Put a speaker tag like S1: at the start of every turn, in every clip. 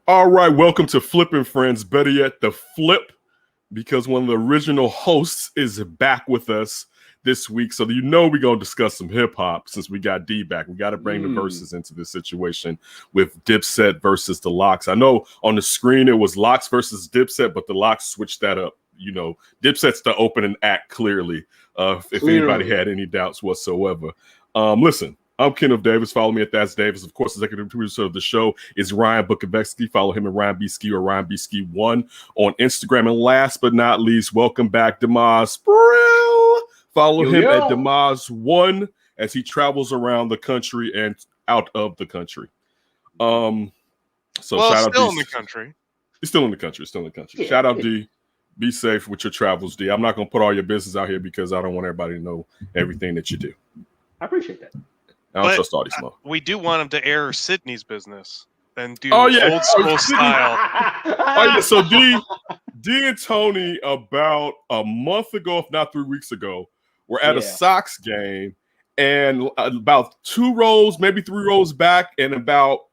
S1: All right, welcome to Flipping Friends, better yet, the Flip, because one of the original hosts is back with us this week. So we're going to discuss some hip-hop since we got D back. We got to bring the verses into this situation with Dipset versus the Lox. I know on the screen it was Lox versus Dipset, but the Lox switched that up. You know, Dipset's the opening act, clearly, if anybody had any doubts whatsoever. Listen. I'm Kenneth Davis. Follow me at That's Davis. Of course, executive producer of the show is Ryan Bukovetsky. Follow him at Ryan B. Ski or Ryan B. Ski 1 on Instagram. And last but not least, welcome back, Demaz Brill. Follow him at Demaz 1 as he travels around the country and out of the country. Shout out
S2: still in the country.
S1: He's still in the country. Yeah, shout out D. Be safe with your travels, D. I'm not going to put all your business out here because I don't want everybody to know everything that you do.
S3: I appreciate that.
S1: I don't trust all these smoke.
S2: We do want him to air Sydney's business, then do old school style.
S1: So D and Tony about a month ago, if not 3 weeks ago, were at a Sox game, and about 2 rows, maybe 3 rows back, and about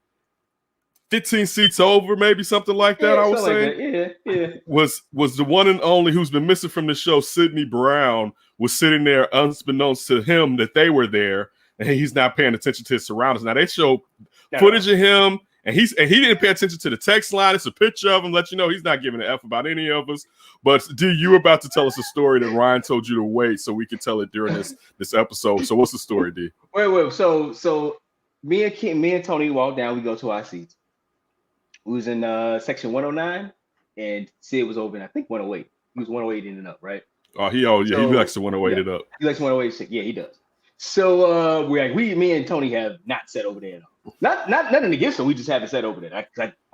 S1: 15 seats over, maybe something like that. I would say, was the one and only who's been missing from the show, Sidney Brown, was sitting there, unbeknownst to him that they were there. And he's not paying attention to his surroundings. Now they show footage of him, and he didn't pay attention to the text line. It's a picture of him, let you know he's not giving an F about any of us. But D, you were about to tell us a story that Ryan told you to wait so we could tell it during this episode. So what's the story, D?
S3: Wait. So me and Tony walked down. We go to our seats. We was in section 109, and Sid was over in I think 108. He was 108 in and up, right?
S1: Oh, he likes to 108 it up.
S3: He likes 108. Yeah, he does. So me and Tony have not sat over there. Not nothing against him. We just haven't sat over there. I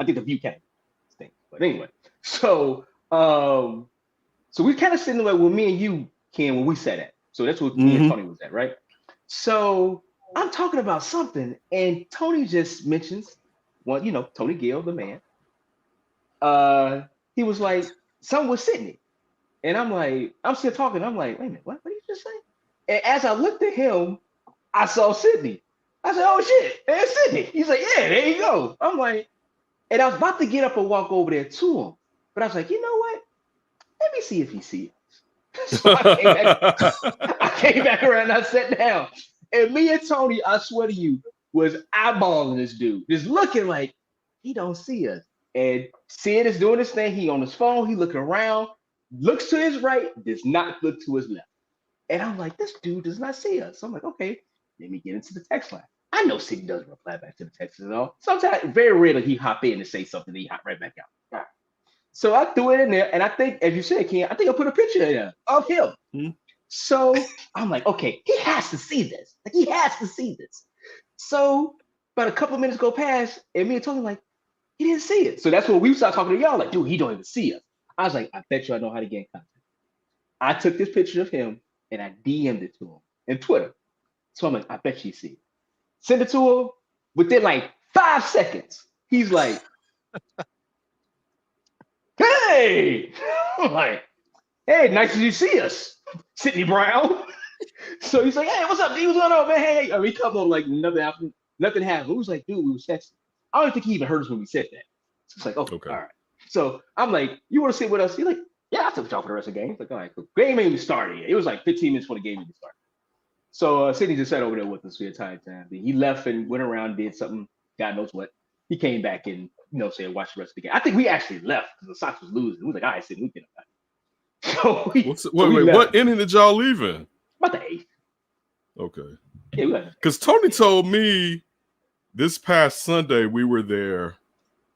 S3: think the view kind of stinks. But anyway, so we kind of sitting there where me and you, Ken, when we sat at. So that's what me and Tony was at, right? So I'm talking about something, and Tony just mentions Tony Gill, the man. He was like, something was Sydney. And I'm still talking. I'm like, wait a minute, what did you just say? And as I looked at him, I saw Sydney. I said, oh shit, there's Sydney. He's like, yeah, there you go. I'm like, and I was about to get up and walk over there to him. But I was like, you know what? Let me see if he sees us. So I came back around and I sat down. And me and Tony, I swear to you, was eyeballing this dude. Just looking like he don't see us. And Sid is doing his thing. He on his phone. He looking around. Looks to his right. Does not look to his left. And I'm like, this dude does not see us. So I'm like, okay, let me get into the text line. I know Sidney doesn't reply back to the text at all. Sometimes, very rarely, he hop in and say something, then he hop right back out. All right. So I threw it in there, and I think, as you said, Ken, I think I put a picture in there of him. Mm-hmm. So I'm like, okay, he has to see this. Like, he has to see this. So about a couple of minutes go past, and me and Tony like, he didn't see it. So that's when we start talking to y'all, like, dude, he don't even see us. I was like, I bet you I know how to get in contact. I took this picture of him, and I DM'd it to him in Twitter. So I'm like, I bet you see it. Send it to him. Within like 5 seconds, he's like, hey! I'm like, hey, nice to see us, Sidney Brown. So he's like, hey, what's up, dude? What's going on, man? Hey, we come on like nothing happened. It was like, dude, we were texting. I don't think he even heard us when we said that. So it's like, okay. All right. So I'm like, you want to sit with us? He's like, yeah, I took y'all for the rest of the game. It's like, all right, cool. Game ain't even started yet. It was like 15 minutes before the game even started. So Sidney just sat over there with us the entire time. He left and went around, did something, God knows what. He came back and, said, watch the rest of the game. I think we actually left because the Sox was losing. We was like, all right, Sidney, we get up.
S1: Wait, what inning did y'all leave in?
S3: About the 8th.
S1: Okay.
S3: Yeah,
S1: because Tony told me this past Sunday we were there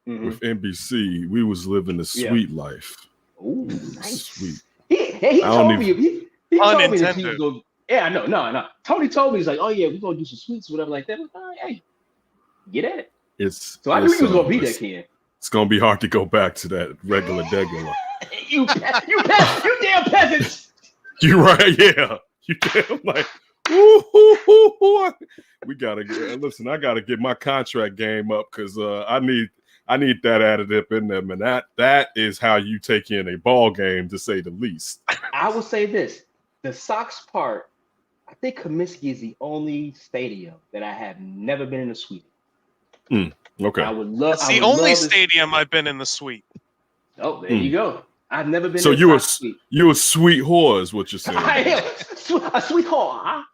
S1: with NBC. We was living the sweet life.
S3: Oh, nice.
S1: Sweet.
S3: He told me he told me that he was going. Yeah, no. Tony told me, he's like, oh yeah, we're gonna do some sweets or whatever like that. Like, all right, hey, get at it. So I knew he was gonna be that kid.
S1: It's gonna be hard to go back to that regular.
S3: you damn peasants.
S1: You right, yeah. You damn like. We gotta listen. I gotta get my contract game up because I need that additive in there, man. That is how you take in a ball game, to say the least.
S3: I will say this: the Sox part, I think Comiskey is the only stadium that I have never been in a suite.
S1: Okay.
S3: I would love.
S2: It's the only stadium I've been in the suite.
S3: Oh, there you go. I've never been.
S1: So
S3: in
S1: you
S3: a suite.
S1: You a sweet whore is what you're saying.
S3: I am a sweet whore.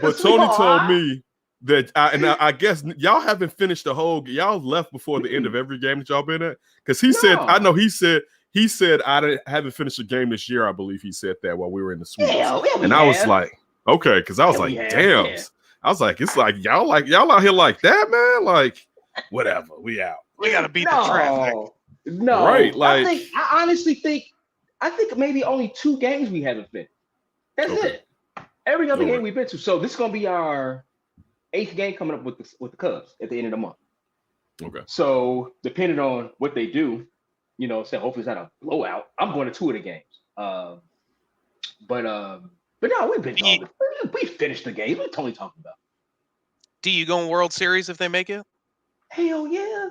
S1: But Tony told me that, I guess y'all haven't finished the whole. Y'all left before the end of every game that y'all been at, because he said, I know he said haven't finished a game this year. I believe he said that while we were in the suite, and I was like, okay, because I was like, damn. Yeah. I was like, it's like y'all out here like that, man. Like, whatever, we out.
S2: We gotta beat the traffic.
S3: No,
S1: right? Like,
S3: I honestly think maybe only 2 games we haven't been. That's it. Every other game we've been to. So this is gonna be our 8th game coming up with the Cubs at the end of the month.
S1: Okay.
S3: So depending on what they do, so hopefully it's not a blowout. I'm going to 2 of the games. But no, we've been talking. We finished the game. What are Tony talking about?
S2: Do you go in World Series if they make it?
S3: Hell yeah.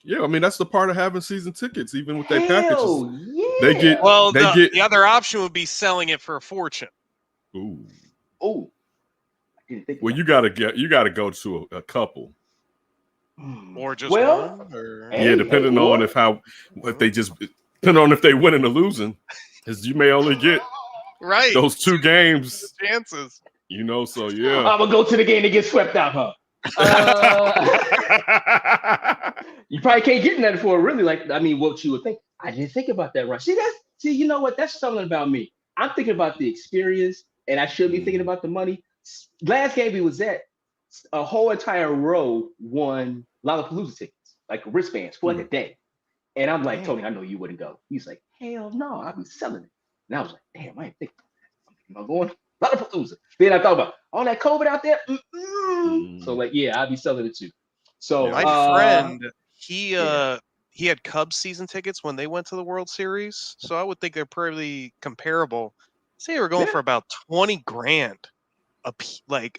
S1: Yeah, I mean that's the part of having season tickets, even with their packages.
S3: Yeah.
S1: They get
S2: the other option would be selling it for a fortune.
S1: Ooh.
S3: I didn't think.
S1: Well, you gotta go to a couple.
S2: Or just one,
S1: depending on if they winning or losing, because you may only get those 2 games
S2: chances.
S1: So yeah.
S3: I'm gonna go to the game to get swept out, huh? You probably can't get nothing for it, really. What you would think. I didn't think about that, right? See, you know what? That's something about me. I'm thinking about the experience, and I should be thinking about the money. Last game we was at, a whole entire row won Lollapalooza tickets, like wristbands for like a day. And I'm like, Tony, I know you wouldn't go. He's like, hell no, I'll be selling it. And I was like, damn, I ain't thinking about going Lollapalooza. Then I thought about all that COVID out there. So I'll be selling it too. So
S2: my friend, he had Cubs season tickets when they went to the World Series. So I would think they're pretty comparable. Say they were going for about $20,000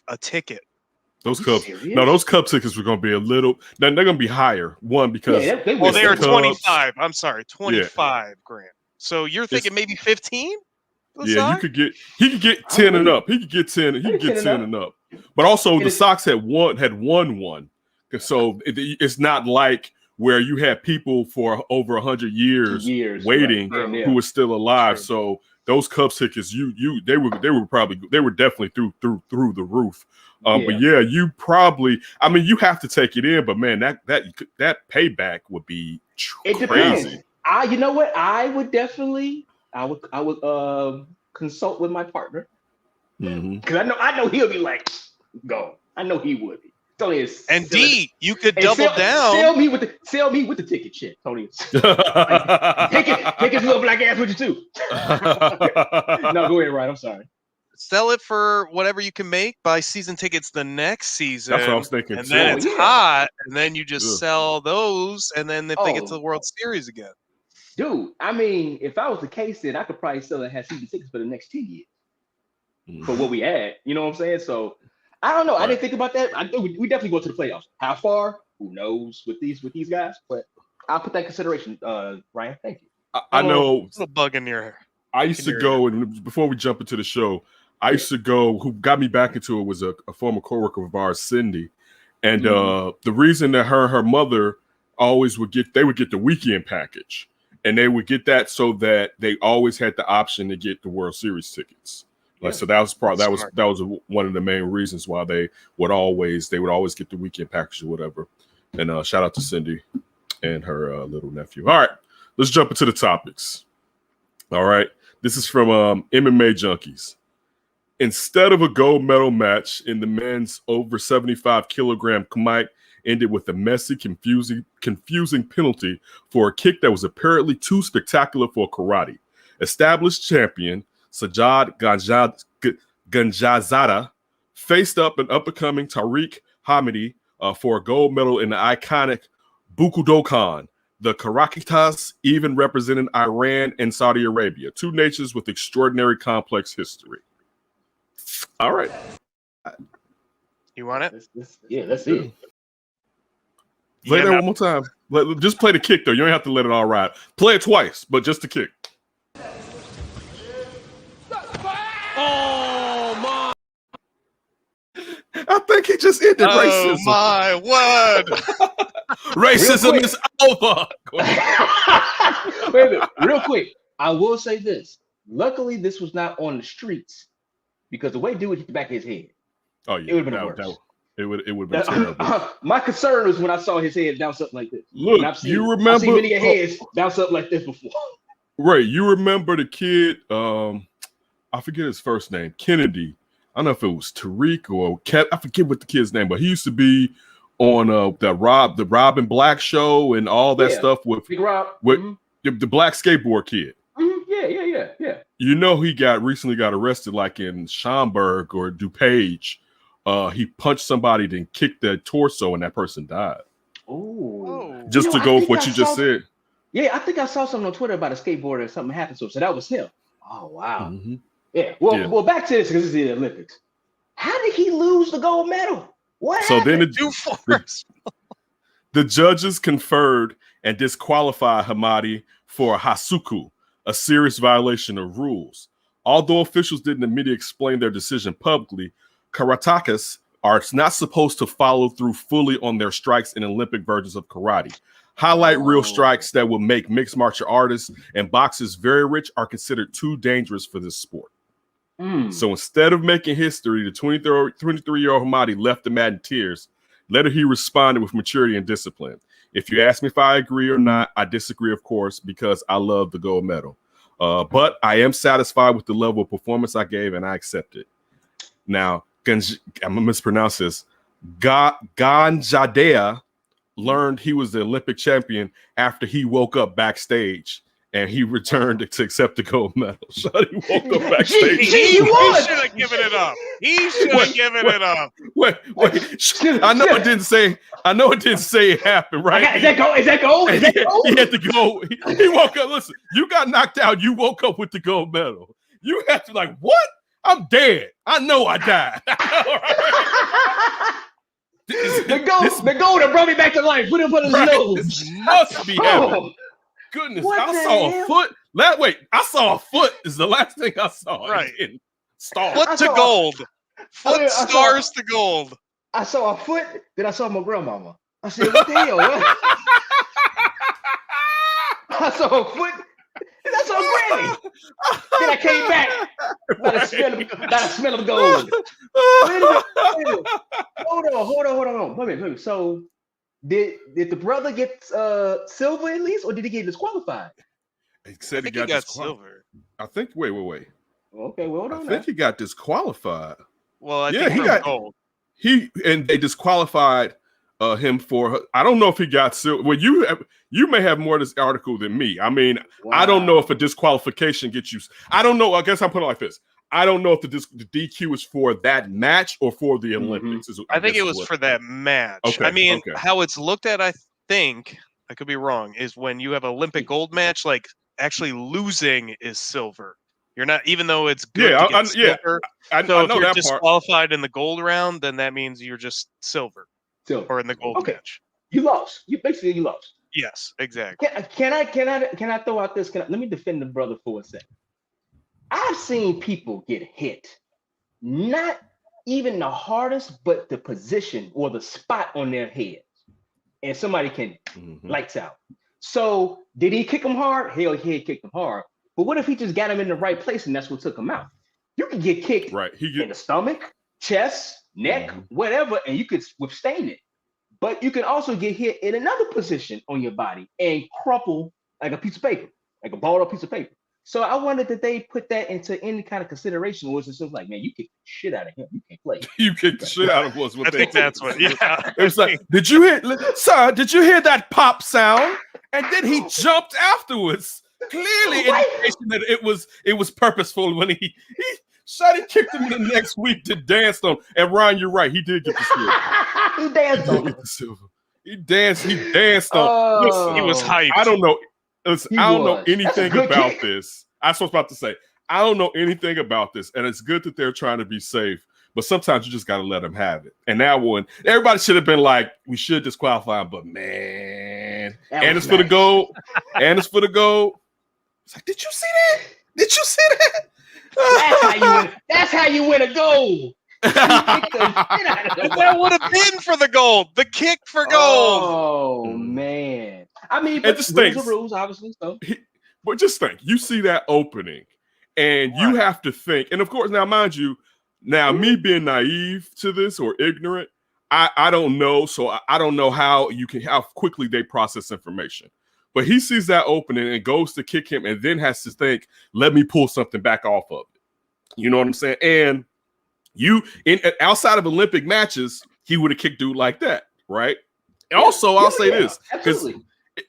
S2: a ticket.
S1: Those Cubs, those Cub tickets were going to be a little. They're going to be higher. One because
S2: they were 25. I'm sorry, $25,000. So you're thinking maybe 15?
S1: Yeah, he could get 10 and up. He could get 10. He could get 10 and up. But also the Sox had won one. So it's not like where you had people for over 100 years waiting who were still alive. So those Cubs tickets, they were definitely through the roof. But yeah, you probably, you have to take it in, but man, that payback would be crazy.
S3: Depends. You know what? I would consult with my partner because I know he'll be like, go. I know he would be. Tony is.
S2: And D, you could double down.
S3: Sell me with the ticket shit, Tony. Take his little black ass with you too. No, go ahead, Ryan. I'm sorry.
S2: Sell it for whatever you can make. Buy season tickets the next season.
S1: That's what I was thinking.
S2: And then it's hot, and then you just sell those, and then if they get to the World Series again.
S3: Dude, if I was the case, then I could probably sell and have season tickets for the next 10 years for what we had. You know what I'm saying? So I don't know. Right. I didn't think about that. We definitely go to the playoffs. How far? Who knows with these guys? But I'll put that in consideration. Ryan, thank you.
S1: I know.
S2: A little bug in your hair.
S1: I used to go, and before we jump into the show, I used to go. Who got me back into it was a former coworker of ours, Cindy, and the reason that her mother always would get the weekend package. And they would get that so that they always had the option to get the World Series tickets. So that was one of the main reasons why they would always get the weekend package or whatever. And shout out to Cindy and her little nephew. All right, let's jump into the topics. All right, this is from MMA Junkies. Instead of a gold medal match in the men's over 75 kilogram fight, ended with a messy, confusing penalty for a kick that was apparently too spectacular for karate. Established champion Sajad Ganjazada faced up an up-and-coming Tariq Hamidi for a gold medal in the iconic Bukudokan. The Karakitas even represented Iran and Saudi Arabia, 2 nations with extraordinary complex history. All right.
S2: You want it?
S3: Let's see.
S1: Play that one more time. Just play the kick, though. You don't have to let it all ride. Play it twice, but just the kick. Oh, my. I think he just ended
S2: Oh
S1: racism.
S2: my word!
S1: Racism is over.
S3: Wait a minute, real quick. I will say this. Luckily, this was not on the streets because the way dude hit the back of his head,
S1: Oh yeah,
S3: it would have been worse.
S1: It would have been terrible.
S3: My concern was when I saw his head bounce up like this.
S1: Look,
S3: And I've seen many heads bounce up like this before.
S1: Ray, you remember the kid? I forget his first name. Kennedy. I don't know if it was Tariq or Kev. I forget what the kid's name, but he used to be on the Robin Black show and all that stuff with
S3: Big Rob,
S1: with the black skateboard kid.
S3: Yeah.
S1: You know, he recently got arrested, like in Schaumburg or DuPage. He punched somebody, then kicked their torso, and that person died.
S3: Oh,
S1: just to go with what you just said.
S3: Yeah, I think I saw something on Twitter about a skateboarder. Something happened to him, so that was him. Oh wow.
S1: Mm-hmm.
S3: Yeah. Well, back to this because this is the Olympics. How did he lose the gold medal? What happened?
S1: Then the judges conferred and disqualified Hamadi for hasuku, a serious violation of rules. Although officials didn't immediately explain their decision publicly, karatekas are not supposed to follow through fully on their strikes in Olympic versions of karate. Highlight reel strikes that will make mixed martial artists and boxers very rich are considered too dangerous for this sport. So instead of making history, the 23-year-old Hamadi left the mat in tears. Later, he responded with maturity and discipline. If you ask me if I agree or not, I disagree, of course, because I love the gold medal. But I am satisfied with the level of performance I gave, and I accept it. Now, I'm going to mispronounce this. Ganjadea learned he was the Olympic champion after he woke up backstage. And he returned to accept the gold medal. So he woke up backstage.
S2: He should have given it up. He should have given it up.
S1: Wait. I know it didn't say it happened, right?
S3: Is that gold? Is that gold?
S1: He had to go. He woke up. Listen, you got knocked out. You woke up with the gold medal. You have to what? I'm dead. I know I died.
S3: The gold that brought me back to life. Put him on his nose.
S1: This must be heaven. Goodness, I saw a foot. I saw a foot is the last thing I saw.
S2: Right.
S1: Stars.
S2: Foot to gold. Foot stars to gold.
S3: I saw a foot, then I saw my grandmama. I said, what the hell? What? I saw a foot, and I saw Granny. Then I came back by the smell of gold. Wait a minute. Hold on. Wait a minute. So Did the brother get silver at least, or did he get disqualified?
S1: He said he got
S2: silver.
S1: I think. Wait.
S3: Okay, well, hold on.
S1: I think he got disqualified.
S2: Well, I think he got gold.
S1: They disqualified him for. I don't know if he got silver. Well, you may have more of this article than me. I mean, wow. I don't know if a disqualification gets you. I don't know. I guess I'm putting it like this. I don't know if the DQ is for that match or for the Olympics.
S2: I think it was for that match. Okay, I mean, how it's looked at, I think, I could be wrong, is when you have an Olympic gold match, like actually losing is silver. You're not, even though it's good to get silver. I know if you're disqualified in the gold round, then that means you're just silver. Or in the gold match.
S3: You lost. You lost.
S2: Yes, exactly.
S3: Can I throw out this? Let me defend the brother for a second. I've seen people get hit, not even the hardest, but the position or the spot on their heads, and somebody can lights out. So did he kick him hard? Hell, he kicked him hard. But what if he just got him in the right place and that's what took him out? You can get kicked in the stomach, chest, neck, whatever, and you could withstand it. But you can also get hit in another position on your body and crumple like a piece of paper, like a balled up piece of paper. So I wondered that they put that into any kind of consideration, or was it just like, man, you kicked the shit out of him, you can't play.
S1: You kicked the shit out of us.
S2: I think that's what. Yeah.
S1: It's like, did you hear that pop sound? And then he jumped afterwards. Clearly, indication that it was purposeful when he kicked him the next week to dance on. And Ryan, you're right, he did get the silver.
S3: He danced on
S1: the silver. He danced on. Listen,
S2: he was hyped.
S1: I don't know. Listen, I don't know anything about this. I was about to say, I don't know anything about this, and it's good that they're trying to be safe, but sometimes you just got to let them have it. And that one, everybody should have been like, we should disqualify him, but man, and it's for the gold, and it's for the gold. It's like, did you see that? Did you see that?
S3: That's how you win a gold. He kicked the shit out of him.
S2: That would have been for the gold. The kick for gold.
S3: Oh man. I mean, but rules are rules, obviously. So,
S1: but just think, you see that opening, and you have to think, and of course, now mind you, me being naive to this or ignorant, I don't know, so I don't know how quickly they process information. But he sees that opening and goes to kick him, and then has to think, let me pull something back off of it. You know what I'm saying? And outside of Olympic matches, he would have kicked dude like that, right? And also, I'll say this, because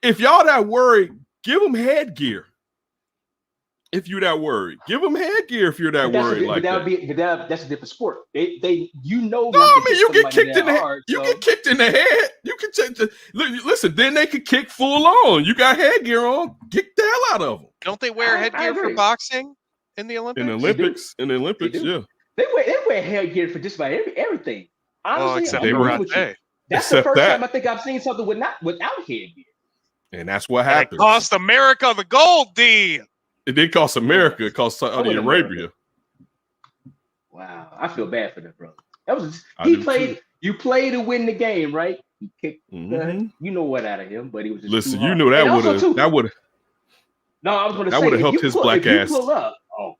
S1: if y'all that worried, give him headgear. If you're that worried, give them headgear. If you're that worried,
S3: that's a different sport. They
S1: No, I mean you get kicked in the head. You get kicked in the head. You can listen. Then they could kick full on. You got headgear on. Kick the hell out of them.
S2: Don't they wear headgear for boxing in the Olympics?
S1: In the Olympics, yeah.
S3: They wear headgear for just about everything. Honestly,
S2: except for
S3: that's the first time I think I've seen something without headgear.
S1: And that's what happened.
S2: It cost America the gold, D.
S1: It didn't cost America. It cost Saudi Arabia.
S3: Wow, I feel bad for that brother. That was he played. Too. You play to win the game, right? He kicked. You know what out of him, but he was just
S1: listen. You knew that would.
S3: No, I was going to say
S1: that would have helped his black ass.
S3: Pull up,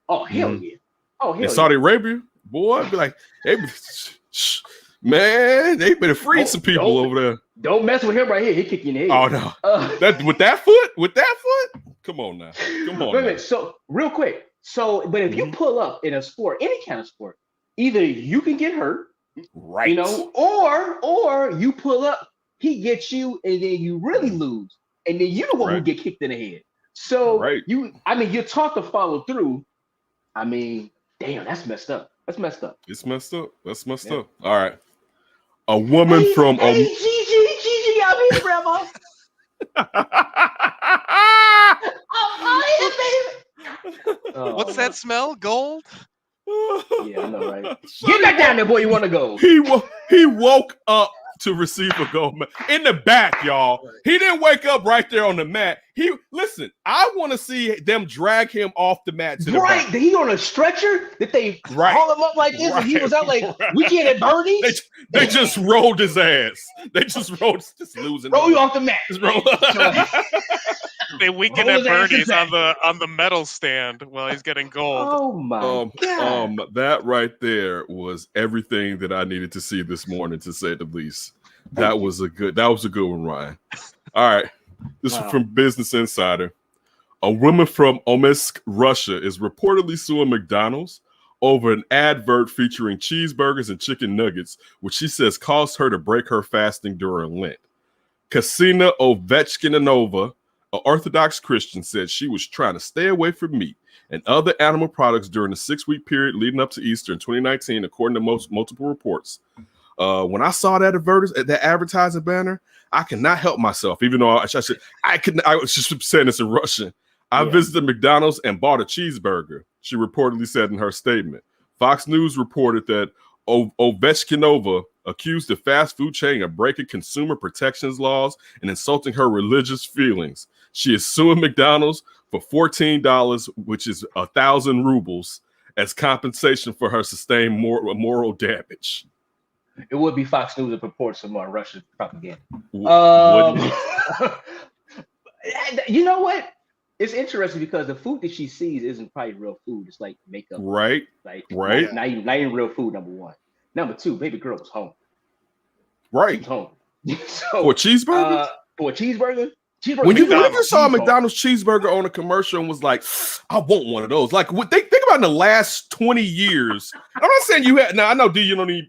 S3: oh hell yeah. Oh hell.
S1: In Saudi Arabia, boy, I'd be like, hey, man, they better free some people over there.
S3: Don't mess with him right here. He kick you in the head.
S1: Oh no, that with that foot. Come on now.
S3: Wait a minute. So real quick. But if you pull up in a sport, any kind of sport, either you can get hurt,
S1: right?
S3: You know, or you pull up, he gets you, and then you really lose, and then you the one who get kicked in the head. So you're taught to follow through. I mean, damn, that's messed up. It's messed up.
S1: That's messed up. All right. A woman from
S3: Gigi, I'm here, grandma.
S2: What's that smell? Gold?
S3: Yeah, I know, right? Get back down there, boy. You want to go?
S1: He woke up to receive a gold medal in the back, y'all. He didn't wake up right there on the mat. Listen. I want to see them drag him off the mat to the back.
S3: He on a stretcher that they haul him up like this, and he was out like Weekend at Bernie's.
S1: They just rolled his ass. They just losing.
S3: Roll you off the mat.
S2: They Weekend at Bernie's on the medal stand while he's getting gold.
S3: Oh my God.
S1: That right there was everything that I needed to see this morning, to say the least. That was a good one, Ryan. All right. This is from Business Insider. A woman from Omsk, Russia is reportedly suing McDonald's over an advert featuring cheeseburgers and chicken nuggets, which she says caused her to break her fasting during Lent. Kasina Ovechkinova, an Orthodox Christian, said she was trying to stay away from meat and other animal products during the 6-week period leading up to Easter in 2019, according to multiple reports. When I saw that advertising banner, I could not help myself, even though I was just saying this in Russian. I visited McDonald's and bought a cheeseburger, she reportedly said in her statement. Fox News reported that Ovechkinova accused the fast food chain of breaking consumer protections laws and insulting her religious feelings. She is suing McDonald's for $14, which is 1,000 rubles, as compensation for her sustained moral damage.
S3: It would be Fox News that purports some more Russian propaganda. You know what? It's interesting because the food that she sees isn't probably real food. It's like makeup.
S1: Right.
S3: Not even real food, number one. Number two, baby girl was home.
S1: Right.
S3: She was home.
S1: For a cheeseburger?
S3: For a cheeseburger?
S1: When you saw a McDonald's cheeseburger on a commercial and was like, I want one of those. Like, think about in the last 20 years. I'm not saying you had. Now I know, D, you don't need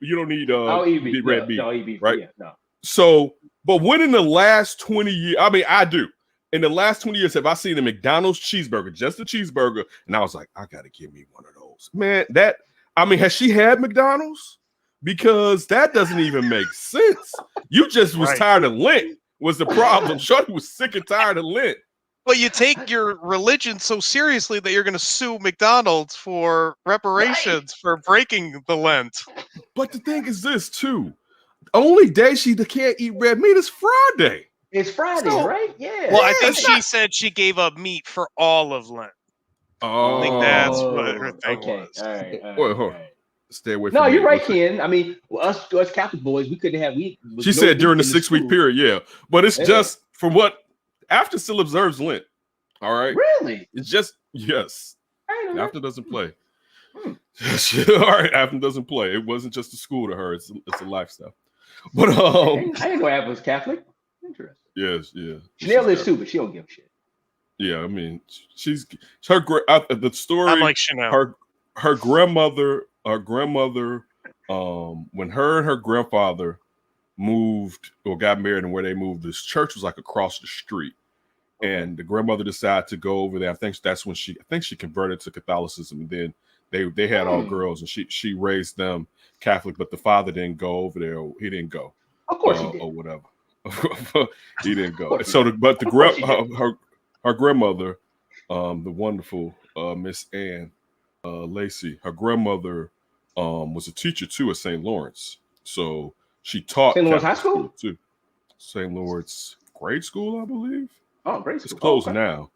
S1: red beef, right? Yeah, no. So, but when in the last 20 years, I mean, I do. In the last 20 years, have I seen a McDonald's cheeseburger, just a cheeseburger, and I was like, I gotta give me one of those, man. Has she had McDonald's? Because that doesn't even make sense. You just was tired of Lent. Was the problem. Shorty was sick and tired of Lent.
S2: But you take your religion so seriously that you're going to sue McDonald's for reparations for breaking the Lent.
S1: But the thing is this, too. The only day she can't eat red meat is Friday.
S3: It's Friday, right? Yeah.
S2: Well, I think she said she gave up meat for all of Lent.
S1: Oh.
S2: I think that's what her thing was.
S3: All right.
S1: Wait, hold on. Stay away from
S3: No,
S1: meat.
S3: you're right, Ken. I mean, us Catholic boys, we couldn't have meat.
S1: She said during the 6-week period, yeah. But it's just from what after still observes Lent. All right.
S3: Really?
S1: It's just yes. After doesn't play. All right, Afton doesn't play. It wasn't just a school to her. It's a lifestyle. But
S3: I didn't know Afton was Catholic. Interesting.
S1: Yes, yeah.
S3: Chanel is too, but she don't give a shit.
S1: Yeah, I mean, the story.
S2: I'm like Chanel.
S1: Her grandmother, when her and her grandfather moved or got married, and where they moved, this church was like across the street. And the grandmother decided to go over there. I think that's when she converted to Catholicism. And then they had all girls, and she raised them Catholic, but the father didn't go over there. He didn't go.
S3: Of course he did.
S1: Or whatever. He didn't go. So her grandmother, the wonderful Miss Ann Lacey, her grandmother was a teacher too at St. Lawrence. So she taught
S3: St. Lawrence High School
S1: too. St. Lawrence grade school, I believe.
S3: Oh, grade school.
S1: It's closed now.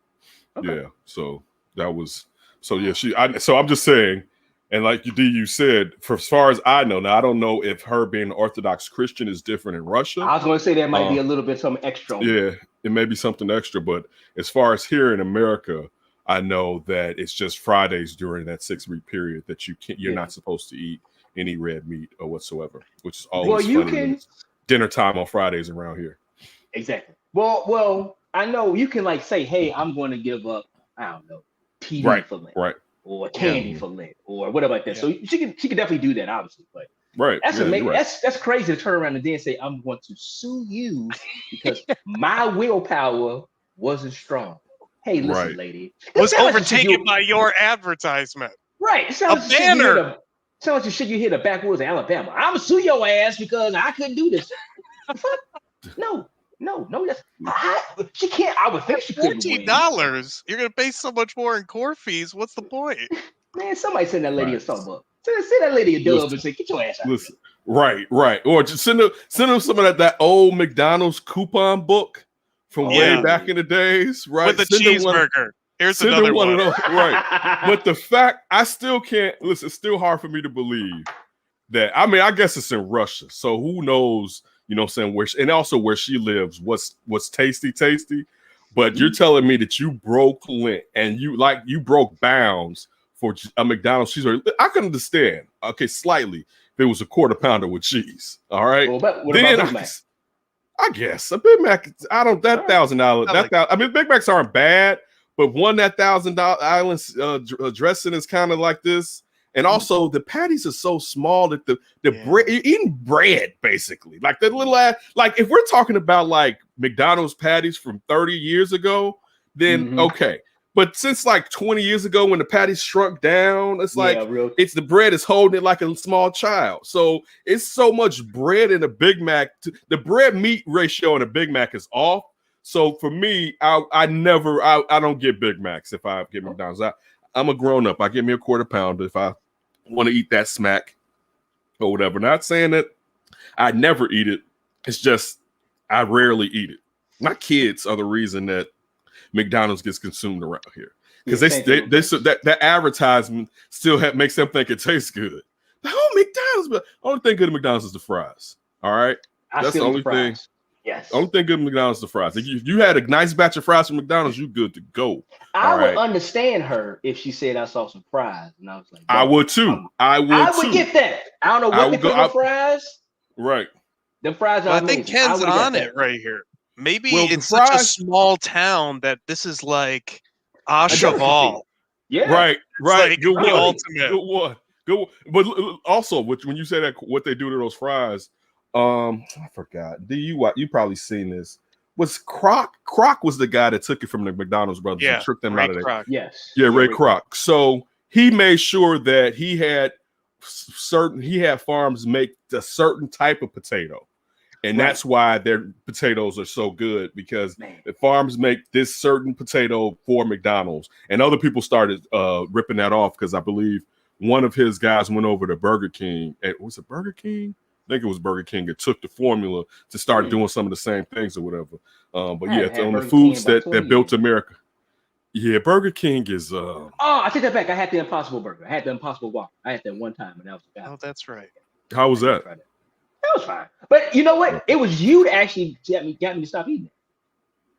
S1: Okay. Yeah. So that was so I'm just saying, and like you said, for as far as I know, now I don't know if her being an Orthodox Christian is different in Russia.
S3: I was going to say that might be a little bit something extra.
S1: Yeah, it may be something extra, but as far as here in America, I know that it's just Fridays during that 6-week period that you're not supposed to eat any red meat or whatsoever, which is always funny. Dinner time on Fridays around here.
S3: Exactly. Well, I know you can like say, hey, I'm going to give up, I don't know, TV for Lent,
S1: right,
S3: or candy for Lent, or whatever like that. Yeah. So she can definitely do that, obviously. But that's amazing.
S1: Right.
S3: That's crazy to turn around and then say, I'm going to sue you because my willpower wasn't strong. Hey, listen, lady,
S2: was overtaken by your advertisement.
S3: Right. It sounds like banner. Sounds like the shit you hear the backwoods of Alabama. I'm gonna sue your ass because I couldn't do this. No. She can't. I would think she could.
S2: $14. You're gonna pay so much more in court fees. What's the point?
S3: Man, somebody send that lady a sum up. Send that lady a dub and say, "Get your ass out."
S1: Listen, right. Or just send them some of that old McDonald's coupon book from way back in the days, right?
S2: With a cheeseburger. Here's another one.
S1: Right. But the fact, I still can't listen. It's still hard for me to believe that. I mean, I guess it's in Russia, so who knows? You know what I'm saying? And also where she lives, what's tasty. But you're telling me that you broke Lent and you broke bounds for a McDonald's cheeseburger. I can understand. Okay, slightly. If it was a quarter pounder with cheese. All right.
S3: Well, what about Big Mac?
S1: I guess a Big Mac. I don't that $1,000. I mean, Big Macs aren't bad, but that $1,000 island dressing is kind of like this. And also the patties are so small that the bread, you're eating bread basically. Like the little like if we're talking about like McDonald's patties from 30 years ago, then okay. But since like 20 years ago when the patties shrunk down, it's like it's the bread is holding it like a small child. So it's so much bread in a Big Mac. The bread meat ratio in a Big Mac is off. So for me, I don't get Big Macs if I get McDonald's. I'm a grown up. I get me a quarter pounder if I want to eat that smack or whatever. Not saying that I never eat it. It's just I rarely eat it. My kids are the reason that McDonald's gets consumed around here because that advertisement still makes them think it tastes good. Oh, McDonald's, but only thing good at McDonald's is the fries. All right, that's the only thing.
S3: Yes.
S1: Only thing good at McDonald's is the fries. If you had a nice batch of fries from McDonald's, you good to go.
S3: I would understand her if she said I saw some fries, and I was like,
S1: I would too. I would
S3: get that. I don't know what they put in fries.
S1: Right.
S3: The fries are
S2: I think Ken's on it right here. Maybe it's such a small town that this is like Ashaval.
S3: Yeah.
S1: Right.
S2: Like
S1: good
S2: the
S1: one.
S2: ultimate.
S1: Good one. Good one. But also, when you say that, what they do to those fries. I forgot. You probably seen this? Was Kroc? Kroc was the guy that took it from the McDonald's brothers and tricked them out of it.
S3: Yes.
S1: Yeah, Ray Kroc. So he made sure that he had farms make a certain type of potato, and that's why their potatoes are so good because the farms make this certain potato for McDonald's, and other people started ripping that off because I believe one of his guys went over to Burger King. Was it Burger King? I think it was Burger King. It took the formula to start doing some of the same things or whatever. But yeah, on the foods that built America. Yeah, Burger King is
S3: Oh, I take that back. I had the Impossible Burger. I had the Impossible Whopper. I had that one time, and that was the guy.
S2: Oh, that's right.
S1: how was that?
S3: That was fine. But you know what? It was you that actually got me to stop eating it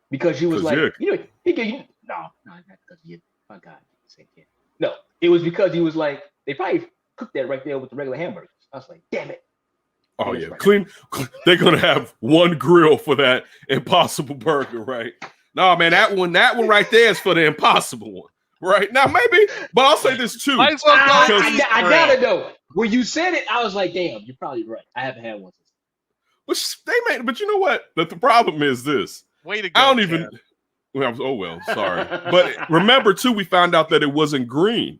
S3: because you was like,
S1: Yeah.
S3: you know, he gave you no, not because you. My God, same kid. No, it was because he was like, they probably cooked that right there with the regular hamburgers. I was like, damn it.
S1: Oh yeah, clean. They're gonna have one grill for that Impossible Burger, right? No, man, that one right there is for the Impossible one, right? Now maybe, but I'll say this too.
S2: Might as well go
S3: I
S2: East
S3: gotta
S2: Grill.
S3: know. When you said it, I was like, damn, you're probably right. I haven't had one since.
S1: But you know what? The problem is this.
S2: Way to go,
S1: I don't even. Well, sorry. But remember too, we found out that it wasn't green.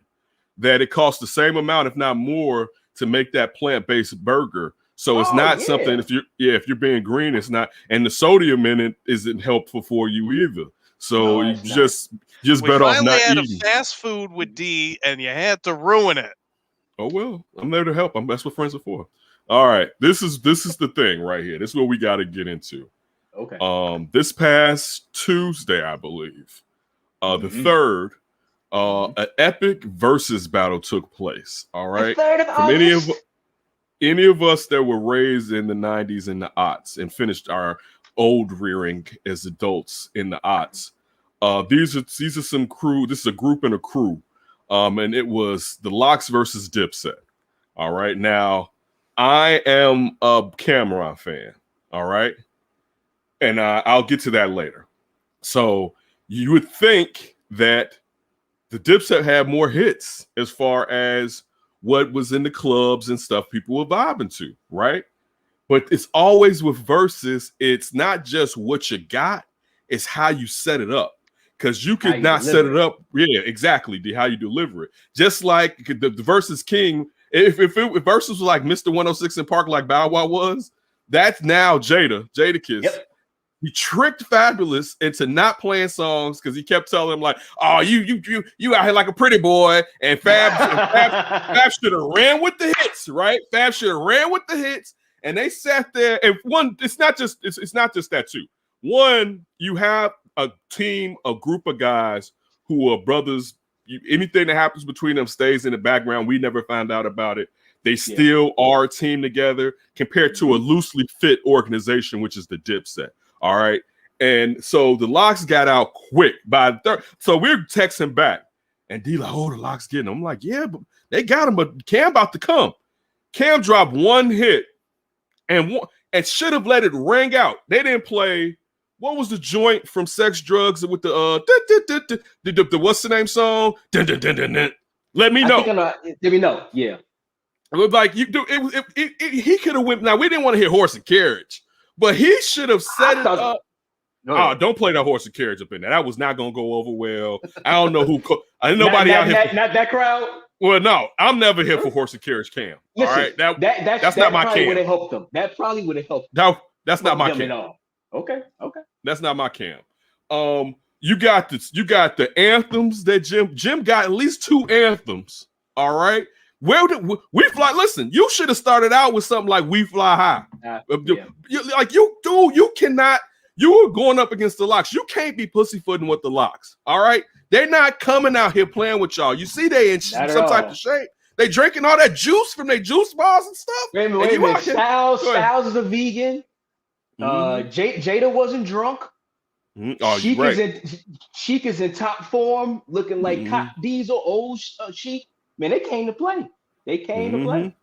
S1: That it cost the same amount, if not more, to make that plant-based burger. So it's not something. If you're being green, it's not, and the sodium in it isn't helpful for you either. So you just better off not
S2: had
S1: eating.
S2: A fast food with D, and you had to ruin it.
S1: Oh well, I'm there to help. That's what friends are for. All right, this is the thing right here. This is what we got to get into.
S3: Okay.
S1: This past Tuesday, I believe, the 3rd, an epic Verzuz battle took place. All right, from any of us that were raised in the 90s and the aughts and finished our old rearing as adults in the aughts. These are some crew. This is a group and a crew. And it was the Lox versus Dipset. All right. Now, I am a Cameron fan. All right. And I'll get to that later. So you would think that the Dipset had more hits as far as what was in the clubs and stuff people were vibing to, right? But it's always with Verzuz, it's not just what you got, it's how you set it up. Because you could not set it up. Yeah, exactly. How you deliver it. Just like the Verzuz King, if Verzuz was like Mr. 106 in Park like Bow Wow was, that's now Jadakiss.
S3: Yep.
S1: He tricked Fabulous into not playing songs because he kept telling him like, "Oh, you out here like a pretty boy." And Fab should have ran with the hits, right? Fab should have ran with the hits, and they sat there. And one, it's not just that too. One, you have a team, a group of guys who are brothers. Anything that happens between them stays in the background. We never find out about it. They still are a team together compared to a loosely fit organization, which is the Dipset. All right. And so the Lox got out quick by the third. So we're texting back. And D like, oh, the Lox getting them. I'm like, yeah, but they got him, but Cam about to come. Cam dropped one hit and should have let it ring out. They didn't play. What was the joint from Sex Drugs with the what's the name song? Dun, dun, dun, dun, dun. Let me know.
S3: Let me know. Yeah.
S1: It was like you do. He could have went. Now we didn't want to hear Horse and Carriage. But he should have set it up. No, don't play that Horse and Carriage up in there. That was not going to go over well. I don't know who. I didn't nobody out here.
S3: Not that crowd.
S1: Well, no, I'm never here for Horse and Carriage Cam.
S3: Listen,
S1: all right, that's not my Cam.
S3: Would have helped them. That probably would have helped.
S1: That's not my Cam.
S3: Okay.
S1: That's not my Cam. You got the anthems that Jim got at least 2 anthems. All right. Where did we fly? Listen, you should have started out with something like "We Fly High." You cannot. You were going up against the Lox. You can't be pussyfooting with the Lox. All right, they're not coming out here playing with y'all. You see, they in some type of shape. They drinking all that juice from their juice bars and stuff.
S3: Wait a minute. Styles is a vegan. Jada wasn't drunk.
S1: Oh,
S3: Sheik is in top form, looking like Cop Diesel, old Sheik. Man, they came to play. To play.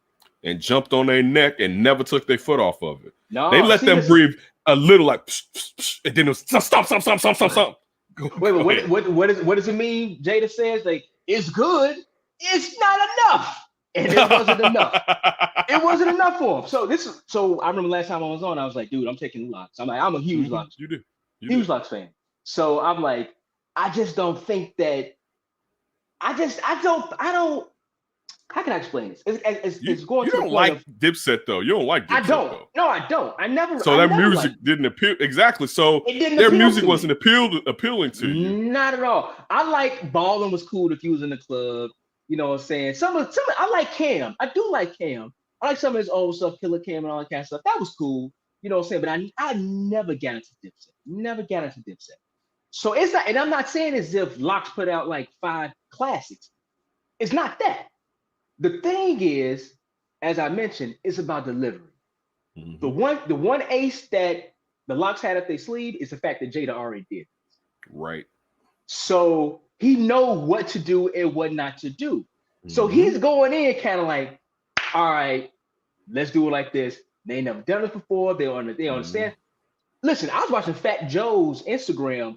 S1: And jumped on their neck and never took their foot off of it.
S3: No,
S1: they let them breathe a little, like, psh, psh, psh, and then it was stop.
S3: Wait, what does it mean? Jada says, like, it's good. It's not enough. And it wasn't enough. It wasn't enough for him. So I remember last time I was on, I was like, dude, I'm taking Lox. I'm like, I'm a huge Lox.
S1: You do.
S3: Huge Lox fan. So I'm like, I just don't think that. I don't. How can I explain this? It's going
S1: you
S3: to.
S1: You don't like Dipset though. You don't like Dipset.
S3: I don't.
S1: Though.
S3: No, I don't. I never.
S1: So that music didn't appeal exactly. So their music wasn't appealing to you.
S3: Not at all. I like Ballin' was cool if you was in the club. You know what I'm saying? Some I like Cam. I do like Cam. I like some of his old stuff, Killer Cam and all that kind of stuff. That was cool. You know what I'm saying? But I never got into Dipset. So it's not, and I'm not saying as if Locks put out like 5 classics. It's not that. The thing is, as I mentioned, it's about delivery. The one ace that the Locks had up their sleeve is the fact that Jada already did.
S1: Right.
S3: So he know what to do and what not to do. So he's going in kind of like, all right, let's do it like this. They ain't never done it before. They understand. Listen, I was watching Fat Joe's Instagram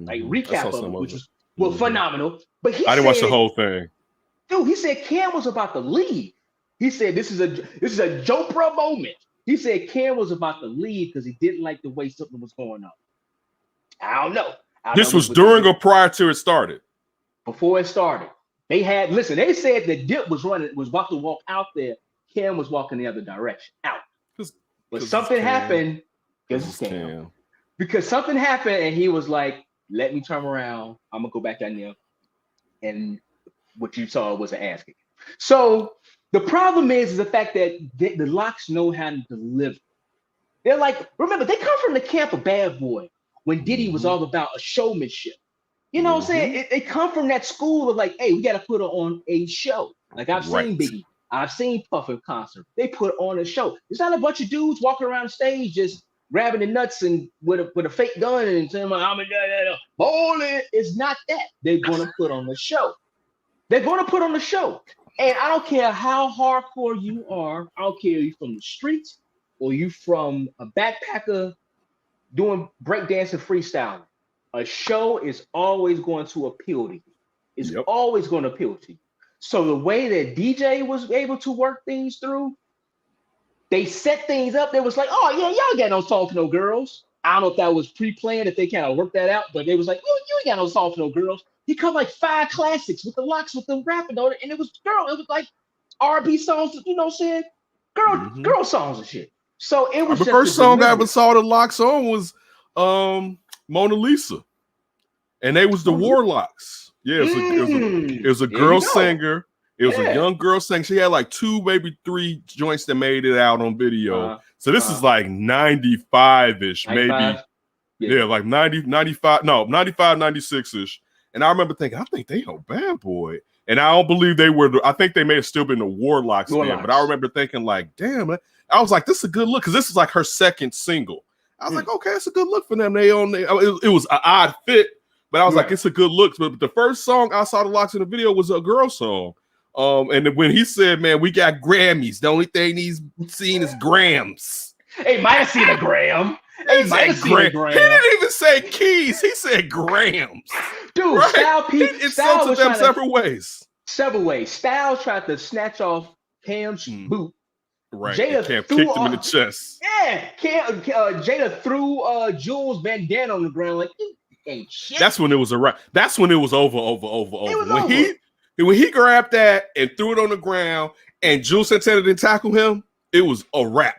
S3: like recap of it, which was phenomenal. But
S1: I didn't watch the whole thing.
S3: Dude, he said Cam was about to leave. He said this is a Jopra moment. He said Cam was about to leave because he didn't like the way something was going on. I don't know.
S1: This was during or prior to it started?
S3: Before it started. They said that Dip was about to walk out there. Cam was walking the other direction, out. But something happened. Because something happened and he was like, let me turn around. I'm going to go back down there. And what you saw was an ass kick. So the problem is the fact that the Locks know how to deliver. They're like, remember, they come from the camp of Bad Boy when Diddy was all about a showmanship. You know what I'm saying? They come from that school of like, hey, we got to put on a show. Like I've seen Biggie. I've seen Puff in concert. They put on a show. It's not a bunch of dudes walking around the stage just grabbing the nuts and with a fake gun and saying, I'm a bowling. It's not that. They're going to put on the show. They're going to put on the show. And I don't care how hardcore you are. I don't care if you're from the streets or you from a backpacker doing breakdance and freestyling. A show is always going to appeal to you. It's always going to appeal to you. So the way that DJ was able to work things through, they set things up. They was like, oh, yeah, y'all got no song for no girls. I don't know if that was pre-planned, if they kind of worked that out, but they was like, oh, you ain't got no song for no girls. He cut like 5 classics with the Locks, with them rapping on it, and it was like R&B songs, you know what I'm saying? Girl songs and shit. So it was
S1: the first song I ever saw the Locks on was Mona Lisa. And they was the Warlocks. Yeah, it was a girl singer. It was a young girl singer. She had like 2, maybe 3 joints that made it out on video. So this is like 95-ish, maybe. Yeah, like 90, 95, no, 95, 96-ish. And I remember thinking, I think they are Bad Boy. And I don't believe they were. I think they may have still been the Warlocks then. But I remember thinking like, damn, I was like, this is a good look. Because this is like her second single. I was like, okay, it's a good look for them. It was an odd fit. But I was like, it's a good look. But the first song I saw the Locks in the video was a girl song. And when he said, man, we got Grammys. The only thing he's seen is grams.
S3: Hey, might have seen a gram.
S1: He didn't even say keys. He said grams.
S3: Dude, right?
S1: It insulted them several ways.
S3: Styles tried to snatch off Cam's boot.
S1: Right. Cam kicked him in the chest.
S3: Yeah. Jada threw Jules' bandana on the ground like, you ain't shit.
S1: That's when it was a wrap. That's when it was over. When he grabbed that and threw it on the ground and Jules Santana didn't tackle him, it was a wrap.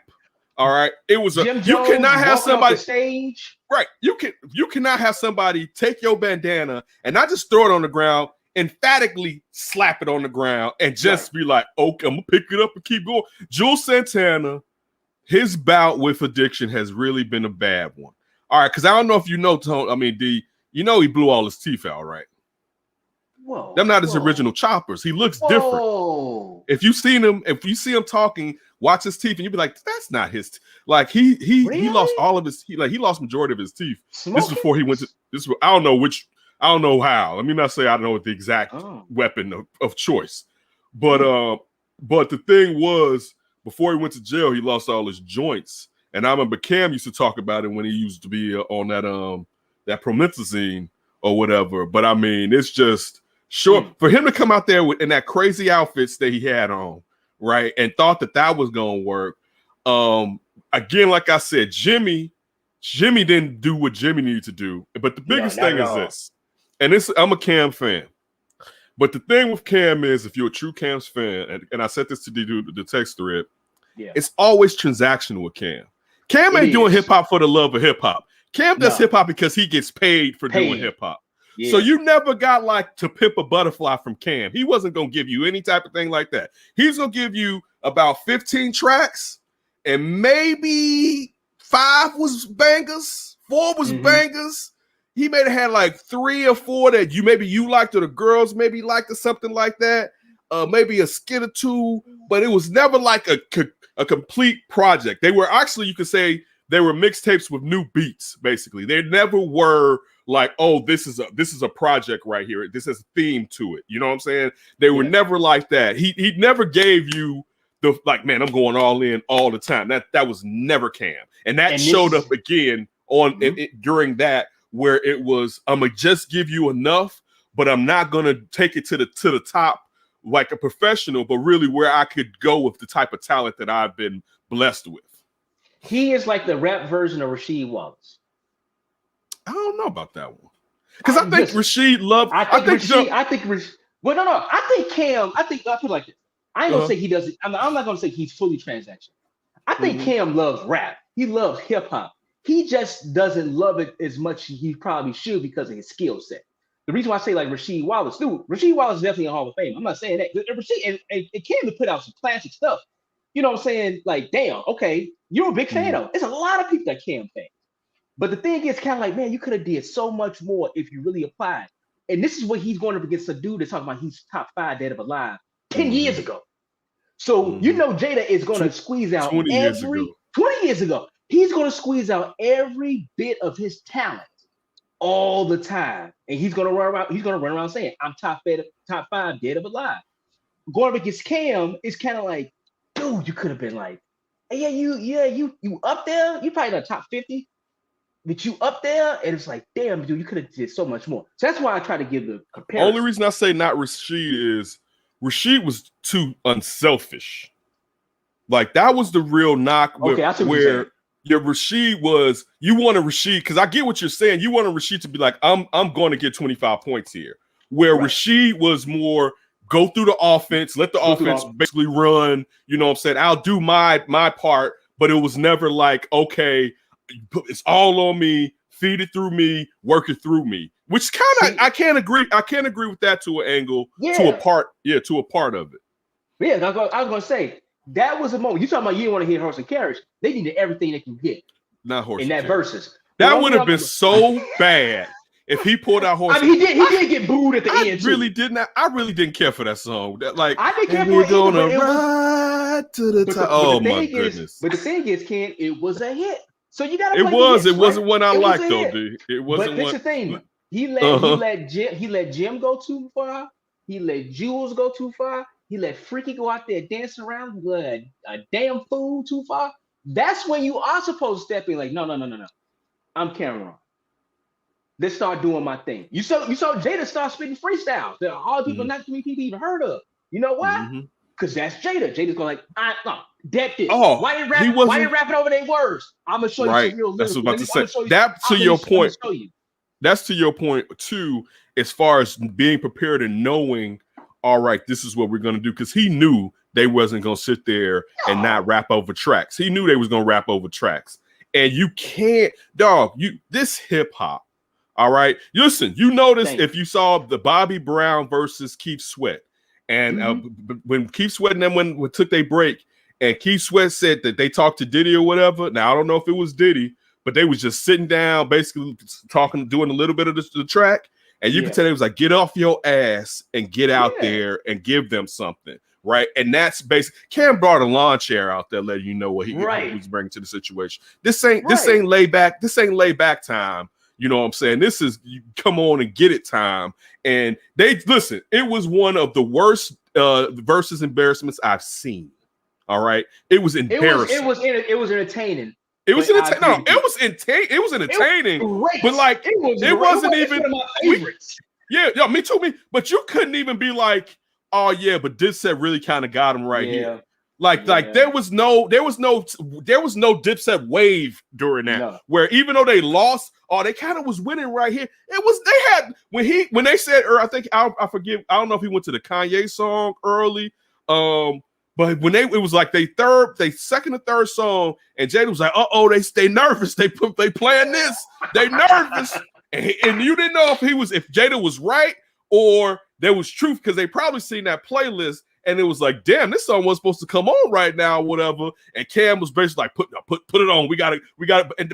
S1: All right. It was a
S3: Jim
S1: you
S3: Jones
S1: cannot have somebody
S3: stage.
S1: Right. You cannot have somebody take your bandana and not just throw it on the ground, emphatically slap it on the ground and just be like, okay, I'm gonna pick it up and keep going. Jules Santana, his bout with addiction has really been a bad one. All right, because I don't know if you know, Tone. I mean, D, you know he blew all his teeth out, right?
S3: Whoa.
S1: Them not his original choppers. He looks different. If you see him talking, watch his teeth, and you be like, that's not his. Like he lost all of his. He lost majority of his teeth. This is before he went to this. I don't know how. Let me not say I don't know the exact weapon of choice, but the thing was before he went to jail, he lost all his joints. And I remember Cam used to talk about it when he used to be on that promethazine or whatever. But I mean, it's just for him to come out there in that crazy outfits that he had on, right, and thought that was gonna work. Again, like I said, Jimmy didn't do what Jimmy needed to do. But the biggest thing is this, and I'm a Cam fan. But the thing with Cam is, if you're a true Cam's fan, and I said this to the text thread, it's always transactional with Cam. Cam ain't doing hip hop for the love of hip hop. Cam does hip hop because he gets paid for doing hip hop. Yeah. So you never got like To Pimp a Butterfly from Cam. He wasn't gonna give you any type of thing like that. He's gonna give you about 15 tracks, and maybe 5 was bangers, 4 was bangers. he may have had like 3 or 4 that you liked, or the girls maybe liked, or something like that. Maybe a skit or 2, but it was never like a complete project. They were actually, you could say, they were mixtapes with new beats. Basically, they never were like, oh, this is a project right here. This has a theme to it. You know what I'm saying? They were never like that. He never gave you the like, man, I'm going all in all the time. That was never Cam, and that showed up again on during that, where it was, I'm gonna just give you enough, but I'm not gonna take it to the top like a professional, but really where I could go with the type of talent that I've been blessed with.
S3: He is like the rap version of Rasheed Wallace.
S1: I don't know about that one, because I think Rasheed loved.
S3: I think Cam. I put it like this. I ain't gonna say he doesn't. I'm not gonna say he's fully transactional. I think Cam loves rap. He loves hip hop. He just doesn't love it as much as he probably should because of his skill set. The reason why I say like Rasheed Wallace, dude, Rasheed Wallace is definitely a Hall of Fame. I'm not saying that. Rasheed and Cam put out some classic stuff. You know what I'm saying? Like, damn, okay, you're a big fan of. There's a lot of people that Cam fans. But the thing is, kind of like, man, you could have did so much more if you really applied. And this is what he's going up against a dude that's talking about he's top 5 dead of alive 10 years ago. So you know Jada is going to squeeze out 20 years ago. He's going to squeeze out every bit of his talent all the time, and he's going to run around. He's going to run around saying, "I'm top 5 dead of alive." Going up against Cam is kind of like, dude, you could have been like, hey, you up there. You probably not top 50, but you up there, and it's like, damn, dude, you could have did so much more. So that's why I try to give the comparison.
S1: Only reason I say not Rasheed is Rasheed was too unselfish. Like, that was the real knock where your Rasheed was, you wanted Rasheed, because I get what you're saying. You wanted Rasheed to be like, I'm going to get 25 points here. Where Rasheed was more, go through the offense, let the offense basically run. You know what I'm saying? I'll do my part, but it was never like, okay, it's all on me, feed it through me, work it through me. Which kind of, I can't agree with that to an angle, to a part of it.
S3: Yeah, I was going to say, that was a moment. You talking about you didn't want to hear horse and carriage. They needed everything they can get.
S1: Not horse
S3: in
S1: and
S3: that
S1: carriage.
S3: Versus.
S1: That would have been so bad if he pulled out horse.
S3: I mean, he did get booed at the end.
S1: I really didn't care for that song. Like,
S3: I didn't care for it either,
S1: ride to the top. Oh my goodness!
S3: But the thing is, Ken, it was a hit. So you got to.
S1: It wasn't one I liked though, dude. It wasn't.
S3: But that's the thing. He let Jim go too far. He let Jules go too far. He let Freaky go out there dancing around, let a damn fool too far. That's when you are supposed to step in. Like, no. I'm Cameron. Let's start doing my thing. You saw Jada start spitting freestyles that all people, not too many people even heard of. You know why? Because that's Jada. Jada's going like, dead this.
S1: Oh,
S3: why you rapping over their words? I'm gonna show you some real lyrics.
S1: That's what I was about to say. That's to your point. That's to your point too, as far as being prepared and knowing, all right, this is what we're going to do. Because he knew they wasn't going to sit there and not rap over tracks. He knew they was going to rap over tracks. And you can't, this hip hop, all right? Listen, you noticed if you saw the Bobby Brown versus Keith Sweat. And when Keith Sweat and them when took their break, and Keith Sweat said that they talked to Diddy or whatever. Now, I don't know if it was Diddy, but they was just sitting down, basically talking, doing a little bit of the track. And you can tell it was like, get off your ass and get out there and give them something, right? And that's basically, Cam brought a lawn chair out there, letting you know what he was bringing to the situation. This ain't lay back. This ain't lay back time. You know what I'm saying? This is come on and get it time. And it was one of the worst versus embarrassments I've seen. All right, it was embarrassing.
S3: It was entertaining.
S1: It was entertaining. It was entertaining, but like it wasn't even one of my favorites. Me too. But you couldn't even be like, oh yeah, but Dipset really kind of got him here. Like there was no Dipset wave during that. Where even though they lost, they kind of was winning right here. It was when they said, I think I forget. I don't know if he went to the Kanye song early. But when it was like they second or third song, and Jada was like, they nervous. They playing this. They nervous. and you didn't know if Jada was right or there was truth, because they probably seen that playlist and it was like, damn, this song was supposed to come on right now, or whatever. And Cam was basically like, put it on. We got it.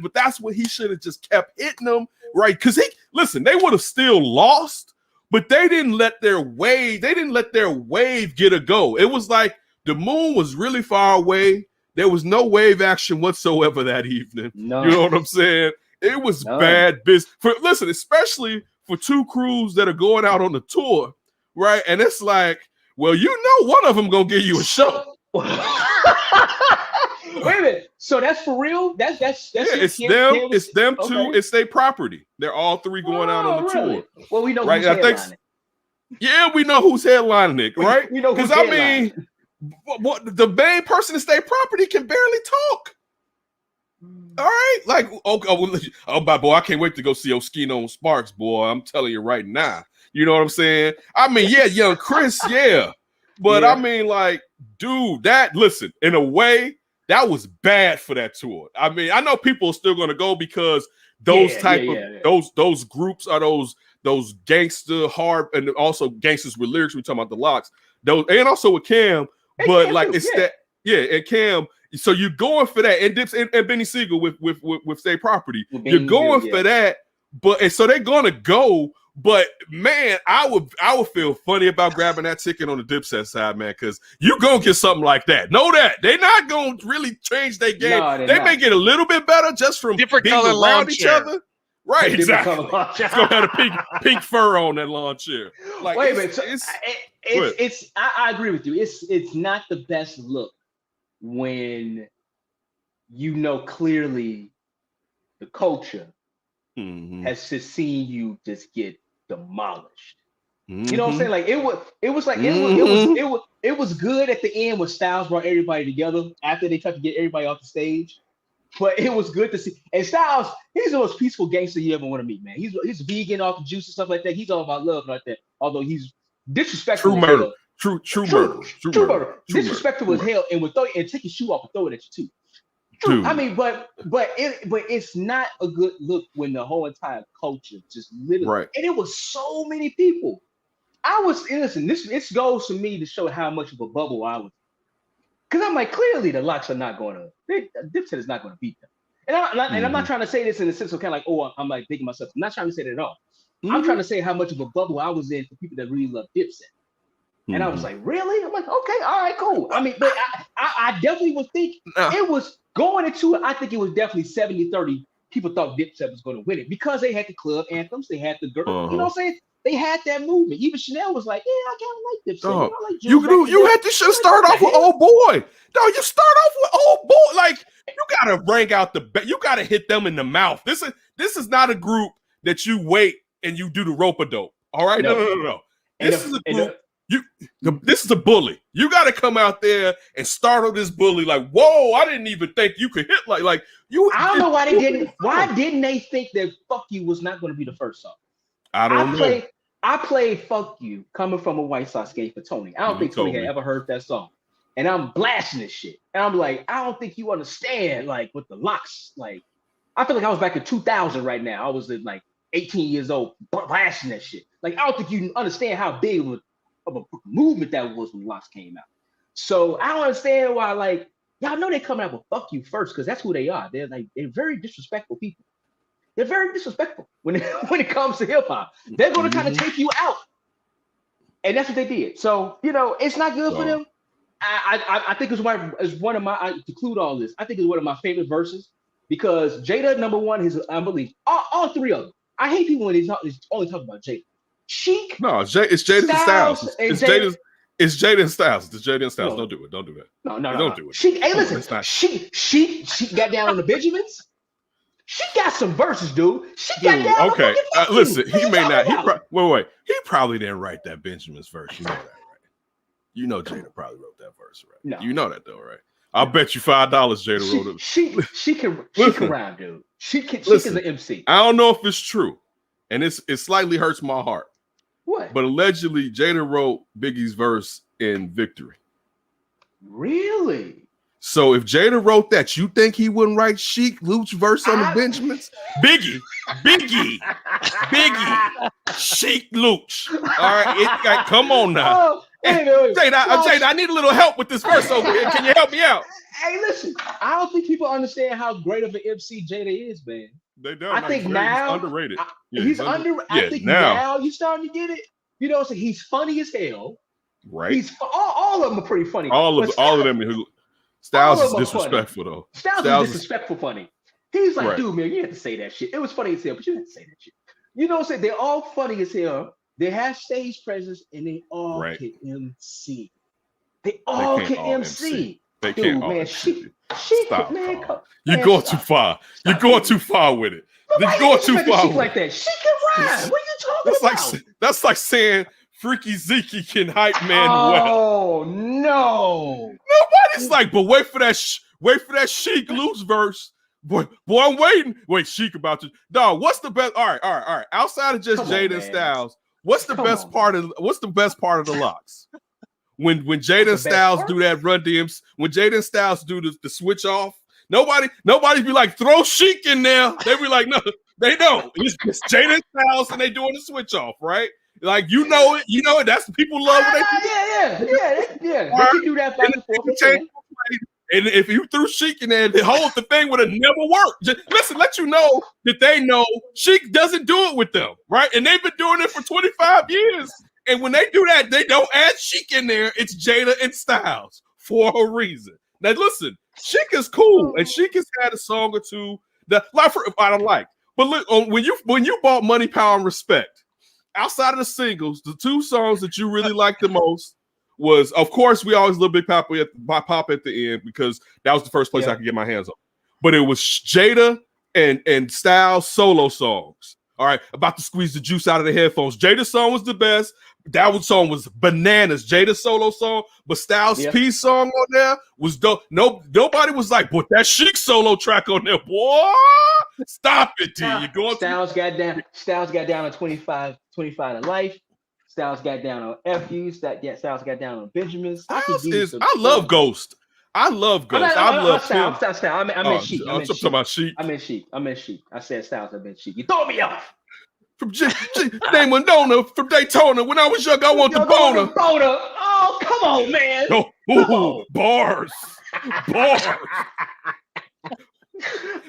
S1: But that's what he should have just kept hitting them right? Because they would have still lost, but they didn't let their wave get a go. It was like the moon was really far away. There was no wave action whatsoever that evening.
S3: No.
S1: You know what I'm saying? It was bad business. Especially for two crews that are going out on the tour, right? And it's like, well, one of them gonna give you a show.
S3: Wait a minute. So that's for real? That's
S1: it's them too. It's their property. They're all three going out on the tour.
S3: Well, we know
S1: right?
S3: who's headlining.
S1: Yeah, we know who's headlining it, right?
S3: We know who's
S1: because
S3: headlining.
S1: what the main person in state property can barely talk. All right, like my boy, I can't wait to go see Oskino and Sparks, boy. I'm telling you right now. You know what I'm saying? I mean, yeah, young Chris, yeah, but I mean, like, dude, listen, in a way, that was bad for that tour. I mean, I know people are still going to go because those those groups are those gangster hard and also gangsters with lyrics. We talking about the Locks, those, and also with Cam. But Cam like too, and Cam. So you're going for that, and Dips and Benny Siegel with State Property. You're going for that, and so they're gonna go. But man, I would feel funny about grabbing that ticket on the Dipset side, man, because you gonna get something like that. Know that they're not gonna really change their game.
S3: No,
S1: they may get a little bit better just from
S2: different
S1: being
S2: color
S1: around each other. Right, exactly.
S3: It's
S1: gonna have a pink fur on that lawn chair. Like,
S3: wait a minute, I agree with you. It's not the best look when you know clearly the culture has just seen you just get demolished. You know what I'm saying? Like it was good at the end when Styles brought everybody together after they tried to get everybody off the stage. But it was good to see. And Styles, he's the most peaceful gangster you ever want to meet, man. He's vegan off the juice and stuff like that. He's all about love like that. Although he's disrespectful.
S1: True murder. True murder.
S3: Disrespectful as hell, and would throw and take your shoe off and throw it at you too. True. I mean, but it's not a good look when the whole entire culture just literally and it was so many people. This goes to me to show how much of a bubble I was. Because I'm like, clearly the Locks are not going to. Dipset is not going to beat them. And I'm not trying to say this in the sense of kind of like, oh, I'm like thinking myself. I'm not trying to say that at all. I'm trying to say how much of a bubble I was in for people that really love Dipset. And I was like, really? I'm like, okay, all right, cool. I mean, but I definitely would think it was going into it. I think it was definitely 70-30. People thought Dipset was going to win it because they had the club anthems. They had the girl. You know what I'm saying? They had that movement. Even Chanel was like, yeah, I kind of like Dipset.
S1: You had to start off with Old Boy. No, you start off with Old Boy. Like, you got to bring out you got to hit them in the mouth. This is not a group that you wait and you do the rope-a-dope. All right? No. This is a group. This is a bully. You got to come out there and startle this bully. Like, whoa! I didn't even think you could hit like you.
S3: I don't know why they didn't. Why didn't they think that "Fuck You" was not going to be the first song?
S1: I don't know.
S3: I played "Fuck You" coming from a White Sox game for Tony. I don't think Tony had ever heard that song, and I'm blasting this shit. And I'm like, I don't think you understand like what the Locks like. I feel like I was back in 2000 right now. I was like 18 years old blasting that shit. Like, I don't think you understand how big of a movement that was when Locks came out. So I don't understand why, like, y'all know they coming out with "Fuck You" first, because that's who they are. They're very disrespectful people. They're very disrespectful when it comes to hip hop. They're going to kind of take you out, and that's what they did. So it's not good for them. I think it's one of my to conclude all this. I think it's one of my favorite verses because Jada number one is unbelievable. All three of them. I hate people when he's only talking about Jada. Sheik.
S1: No, it's Jada and Styles. It's Jada and Styles. It's Jada and Styles. No. Don't do that. No. Don't do it.
S3: Sheik. Hey, listen. She got down on the Benjamins. She got some verses, dude. She got down.
S1: Okay. Listen, he may not. He probably didn't write that Benjamin's verse. You know that, right? You know Jada probably wrote that verse, right? No. You know that though, right? I'll bet you $5 Jada wrote it.
S3: She can rhyme, dude. She's an MC.
S1: I don't know if it's true, and it slightly hurts my heart.
S3: What?
S1: But allegedly, Jada wrote Biggie's verse in Victory.
S3: Really?
S1: So if Jada wrote that, you think he wouldn't write Sheik Luch verse on the Benjamins? Biggie, Sheik Luch. All right, come on now. Jada, I need a little help with this verse over here. Can you help me out?
S3: Hey, listen, I don't think people understand how great of an MC Jada is, man.
S1: They done.
S3: I
S1: Like,
S3: think
S1: he's
S3: now
S1: underrated.
S3: he's under. I think now you're starting to get it. You know, so he's funny as hell.
S1: Right.
S3: He's all of them are pretty funny.
S1: All of them. Styles is disrespectful though.
S3: Styles is disrespectful funny. He's like,
S1: right.
S3: dude, man, you have to say that shit. It was funny as hell, but you didn't say that shit. You know what I'm saying? They're all funny as hell. They have stage presence and they all can MC. They all can MC.
S1: They
S3: dude,
S1: can't
S3: man,
S1: she
S3: stop, man.
S1: You're going too far. You're going too far with it. You're going too far
S3: like that. She can rhyme. What are you talking about?
S1: That's like saying Freaky Zeke can hype man well.
S3: Oh no!
S1: Nobody's like, but wait for that Sheik loose verse. Boy, I'm waiting. Wait, Sheik about to. Dog, what's the best? All right. Outside of just Jada and Styles, what's the best part of the locks? When Jada and Styles do that run DMs, when Jada and Styles do the switch off, nobody be like, throw Sheik in there. They be like, no, they don't. It's Jada and Styles and they doing the switch off, right? Like you know it. That's people love what they do.
S3: Yeah. They can do that back and forth.
S1: And if you threw Sheik in there, the thing would have never worked. Just listen, let you know that they know Sheik doesn't do it with them, right? And they've been doing it for 25 years. And when they do that, they don't add Sheik in there. It's Jada and Styles for a reason. Now listen, Sheik is cool, and Sheik has had a song or two that I don't like. But look, when you bought Money, Power, and Respect, outside of the singles, the two songs that you really liked the most was, of course, We Always Love Big Pop at the end, because that was the first place I could get my hands on. But it was Jada and Styles solo songs. All right, about to squeeze the juice out of the headphones. Jada's song was the best. That song was bananas. Jada's solo song, but Styles' Peace song on there was dope. Nobody was like, but that Sheik solo track on there, boy. Stop it, T. You're going
S3: Styles got down on 25 to Life. Styles got down on FU. Styles got down on Benjamin's.
S1: I love Ghost. I love Ghost. I love him.
S3: I meant Sheik.
S1: I'm talking about Sheik.
S3: I meant Sheik. I said Styles. I meant Sheik. You throw me off.
S1: From name Winona from Daytona. When I was young, I want the boner.
S3: Oh, come on, man.
S1: Bars. But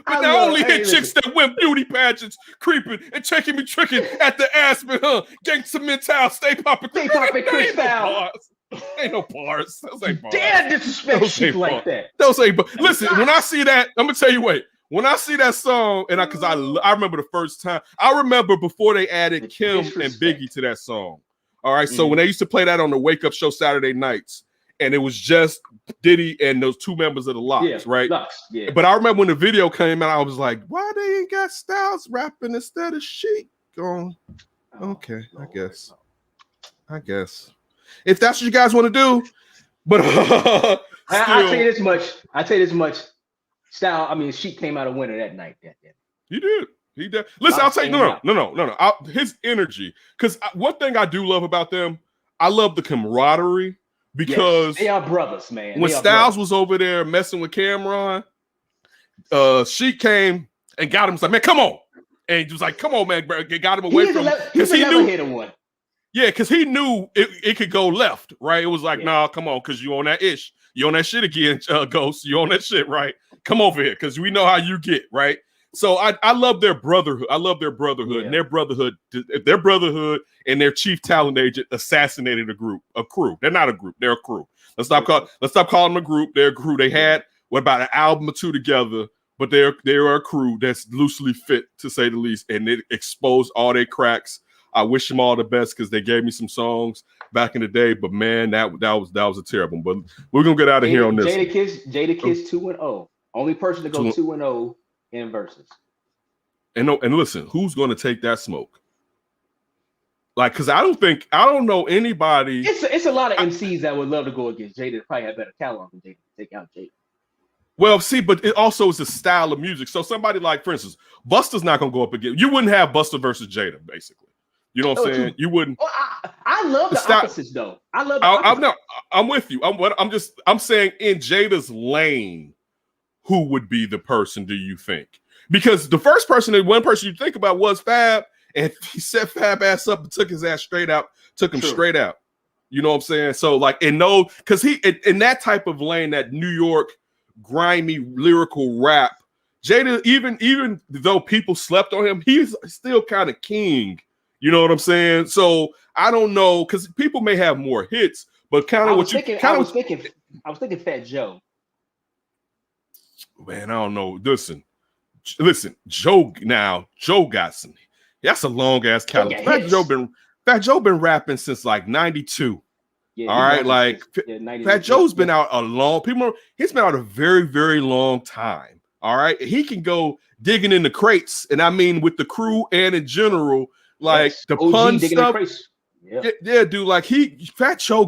S1: I only hit chicks that win beauty pageants, creeping and checking me tricking at the Aspen, Gangsta mental, stay popping.
S3: Chris Val.
S1: Ain't no bars. Those ain't bars.
S3: Damn disrespect shit like that.
S1: Those ain't bars. Listen, when I see that, I'm gonna tell you, wait. When I see that song, and because I remember the first time, I remember before they added Kim and Biggie to that song. All right, so when they used to play that on the Wake Up Show Saturday nights, and it was just Diddy and those two members of the Locks, right?
S3: Yeah.
S1: But I remember when the video came out, I was like, why they ain't got Styles rapping instead of Sheik? Going, okay, I guess. If that's what you guys want to do, but
S3: I'll tell you this much. Sheik came out a winner that night.
S1: He did. Listen, I'll tell you, no. His energy, because one thing I do love about them, I love the camaraderie, because
S3: they are brothers, man.
S1: When Styles was over there messing with Cameron, Sheik came and got him. Was like, man, come on, and he was like, come on, man, bro. Got him away from him because he knew. One. Yeah, because he knew it could go left, right? It was like, nah, come on, because you on that ish. You on that shit again, Ghost. You on that shit, right? Come over here, because we know how you get, right? So I love their brotherhood. I love their brotherhood, and their brotherhood and their chief talent agent assassinated a crew. They're not a group. They're a crew. Let's stop calling them a group. They're a crew. They had about an album or two together, but they're a crew that's loosely fit, to say the least, and it exposed all their cracks. I wish them all the best, because they gave me some songs back in the day, but man, that was a terrible. But we're gonna get out of here on this.
S3: Jada Kiss 2-0. Only person to go 2-0 in Verzuz.
S1: And listen, who's gonna take that smoke? Like, because I don't know anybody.
S3: It's a lot of MCs that would love to go against Jada. Probably have better catalog than Jada to take out Jada.
S1: Well, see, but it also is a style of music. So somebody like, for instance, Busta's not gonna go up against. You wouldn't have Busta versus Jada, basically. You know what I'm saying? You wouldn't.
S3: Well, I love the opposites, though. I love the opposites.
S1: I'm with you. I'm saying in Jada's lane, who would be the person, do you think? Because the one person you think about was Fab, and he set Fab ass up and took his ass straight out, straight out. You know what I'm saying? So like, because he in that type of lane, that New York grimy lyrical rap, Jada, even though people slept on him, he's still kind of king. You know what I'm saying? So I don't know, because people may have more hits, but kind of what you
S3: I was thinking Fat Joe.
S1: Man, I don't know. Listen, Joe got some. That's a long ass catalog. Fat Joe been rapping since like 92.
S3: Yeah,
S1: all right, like Fat Joe's been out he's been out a very, very long time. All right. He can go digging in the crates, and I mean with the crew and in general, like the
S3: OG
S1: pun stuff.
S3: Yeah,
S1: dude, like Fat Joe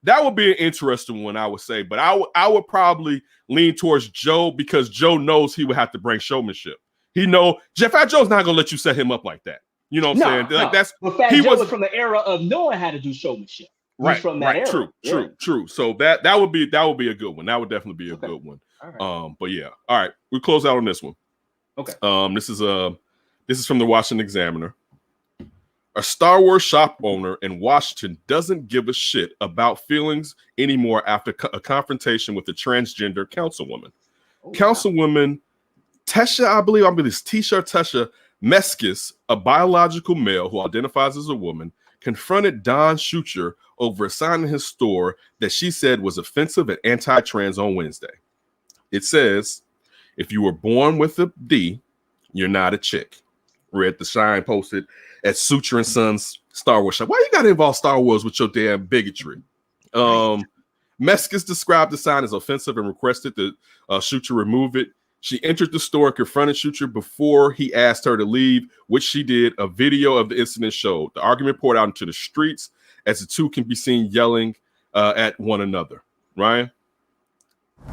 S1: that would be an interesting one, I would say. But I would probably lean towards Joe, because Joe knows he would have to bring showmanship. Fat Joe's not gonna let you set him up like that. You know what I'm saying? Like
S3: but Fat Joe was from the era of knowing how to do showmanship.
S1: Right,
S3: from that era.
S1: True. So that would be a good one. That would definitely be a good one. All right. But yeah, all right. We close out on this one.
S3: Okay.
S1: This is from the Washington Examiner. A Star Wars shop owner in Washington doesn't give a shit about feelings anymore after a confrontation with a transgender councilwoman. Councilwoman Tesha, I believe it's Tesha Meskis, a biological male who identifies as a woman, confronted Don Schucher over a sign in his store that she said was offensive and anti-trans on Wednesday. It says, "If you were born with a D, you're not a chick," read the sign posted at Suture and Sons Star Wars shop. Why you gotta involve Star Wars with your damn bigotry? Meskis described the sign as offensive and requested that Schucher remove it. She entered the store and confronted Schucher before he asked her to leave, which she did. A video of the incident showed. The argument poured out into the streets as the two can be seen yelling at one another. Ryan?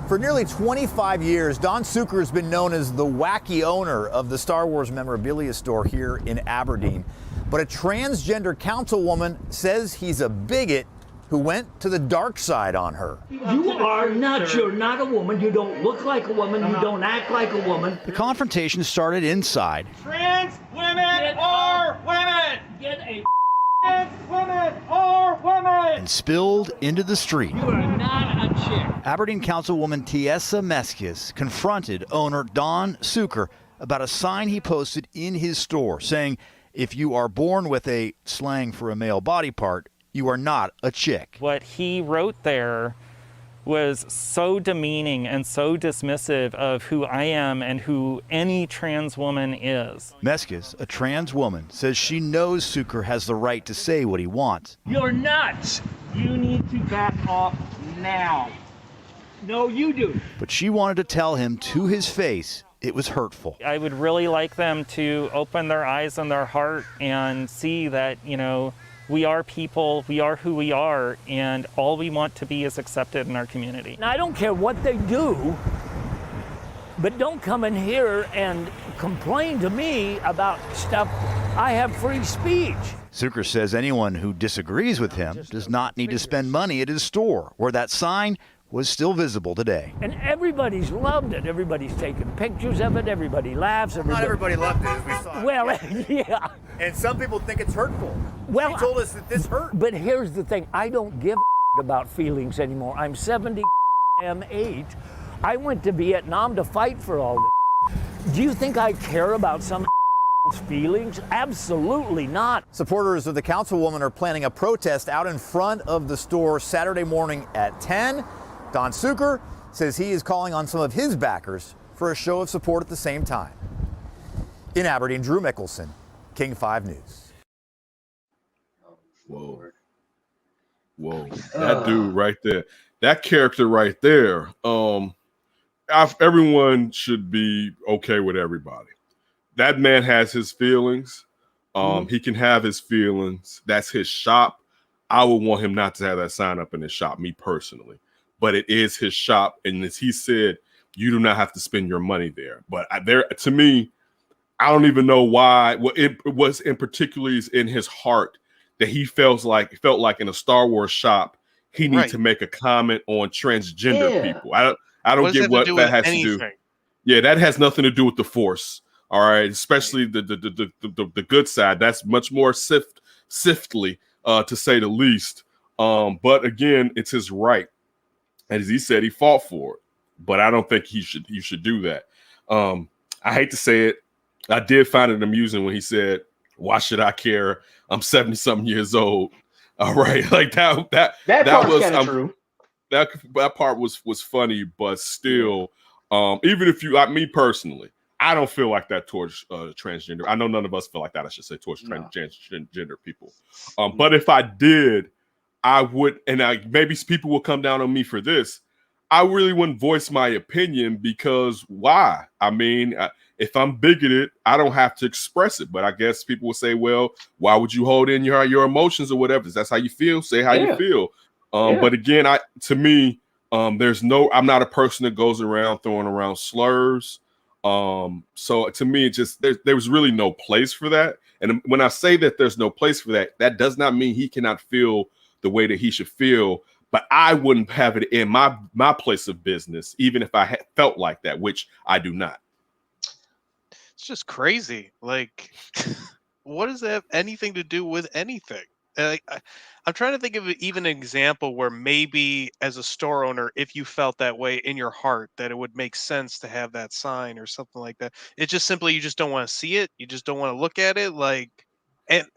S4: For nearly 25 years, Don Schucher has been known as the wacky owner of the Star Wars memorabilia store here in Aberdeen. But a transgender councilwoman says he's a bigot who went to the dark side on her.
S5: You are nuts. You're not a woman. You don't look like a woman. You don't act like a woman.
S4: The confrontation started inside.
S6: Trans women are women.
S5: Get a
S6: Trans women are women.
S4: And spilled into the street.
S5: You are not a chick.
S4: Aberdeen Councilwoman Tesha Meskis confronted owner Don Schucher about a sign he posted in his store saying, "If you are born with a," slang for a male body part, "you are not a chick."
S7: What he wrote there was so demeaning and so dismissive of who I am and who any trans woman is.
S4: Meskis, a trans woman, says she knows Schucher has the right to say what he wants.
S5: You're nuts. You need to back off now. No, you do.
S4: But she wanted to tell him to his face it was hurtful.
S7: I would really like them to open their eyes and their heart and see that, we are people, we are who we are, and all we want to be is accepted in our community.
S5: Now, I don't care what they do, but don't come in here and complain to me about stuff. I have free speech.
S4: Schucher says anyone who disagrees with him does not need to spend money at his store, where that sign was still visible today.
S5: And everybody's loved it. Everybody's taken pictures of it. Everybody laughs.
S4: Not everybody loved it, as we saw.
S5: Well, yeah.
S4: And some people think it's hurtful.
S5: Well,
S4: he told us that this hurt.
S5: But here's the thing. I don't give about feelings anymore. I'm 78. I went to Vietnam to fight for all this. Do you think I care about some feelings? Absolutely not.
S4: Supporters of the councilwoman are planning a protest out in front of the store Saturday morning at 10. Don Schucher says he is calling on some of his backers for a show of support at the same time. In Aberdeen, Drew Mickelson, King 5 News.
S1: Whoa. That dude right there, that character right there, everyone should be okay with everybody. That man has his feelings. He can have his feelings. That's his shop. I would want him not to have that sign up in his shop, me personally. But it is his shop, and as he said, you do not have to spend your money there. But to me, I don't even know why. Well, it was in particularly in his heart that he felt like in a Star Wars shop, he needs to make a comment on transgender people. I don't get what that has to do. Yeah, that has nothing to do with the Force. All right, especially the good side. That's much more siftly, to say the least. But again, it's his right. And as he said, he fought for it. but I don't think you should do that. I hate to say it. I did find it amusing when he said, "Why should I care? I'm 70-something years old." All right, like that
S3: part
S1: was
S3: kind of true.
S1: That part was funny, but still, even if you like me personally, I don't feel like that towards transgender. I know none of us feel like that. I should say towards transgender people. But if I did, I would, and maybe people will come down on me for this. I really wouldn't voice my opinion because why? I mean, if I'm bigoted, I don't have to express it. But I guess people will say, well, why would you hold in your emotions or whatever? If that's how you feel, say how you feel. But again, I'm not a person that goes around throwing around slurs. So to me, it just there was really no place for that. And when I say that there's no place for that, that does not mean he cannot feel the way that he should feel. But I wouldn't have it in my place of business, even if I felt like that, which I do not.
S2: It's just crazy. Like, what does that have anything to do with anything? I'm trying to think of even an example where maybe as a store owner, if you felt that way in your heart, that it would make sense to have that sign or something like that. It's just simply you just don't want to see it. You just don't want to look at it. Like, and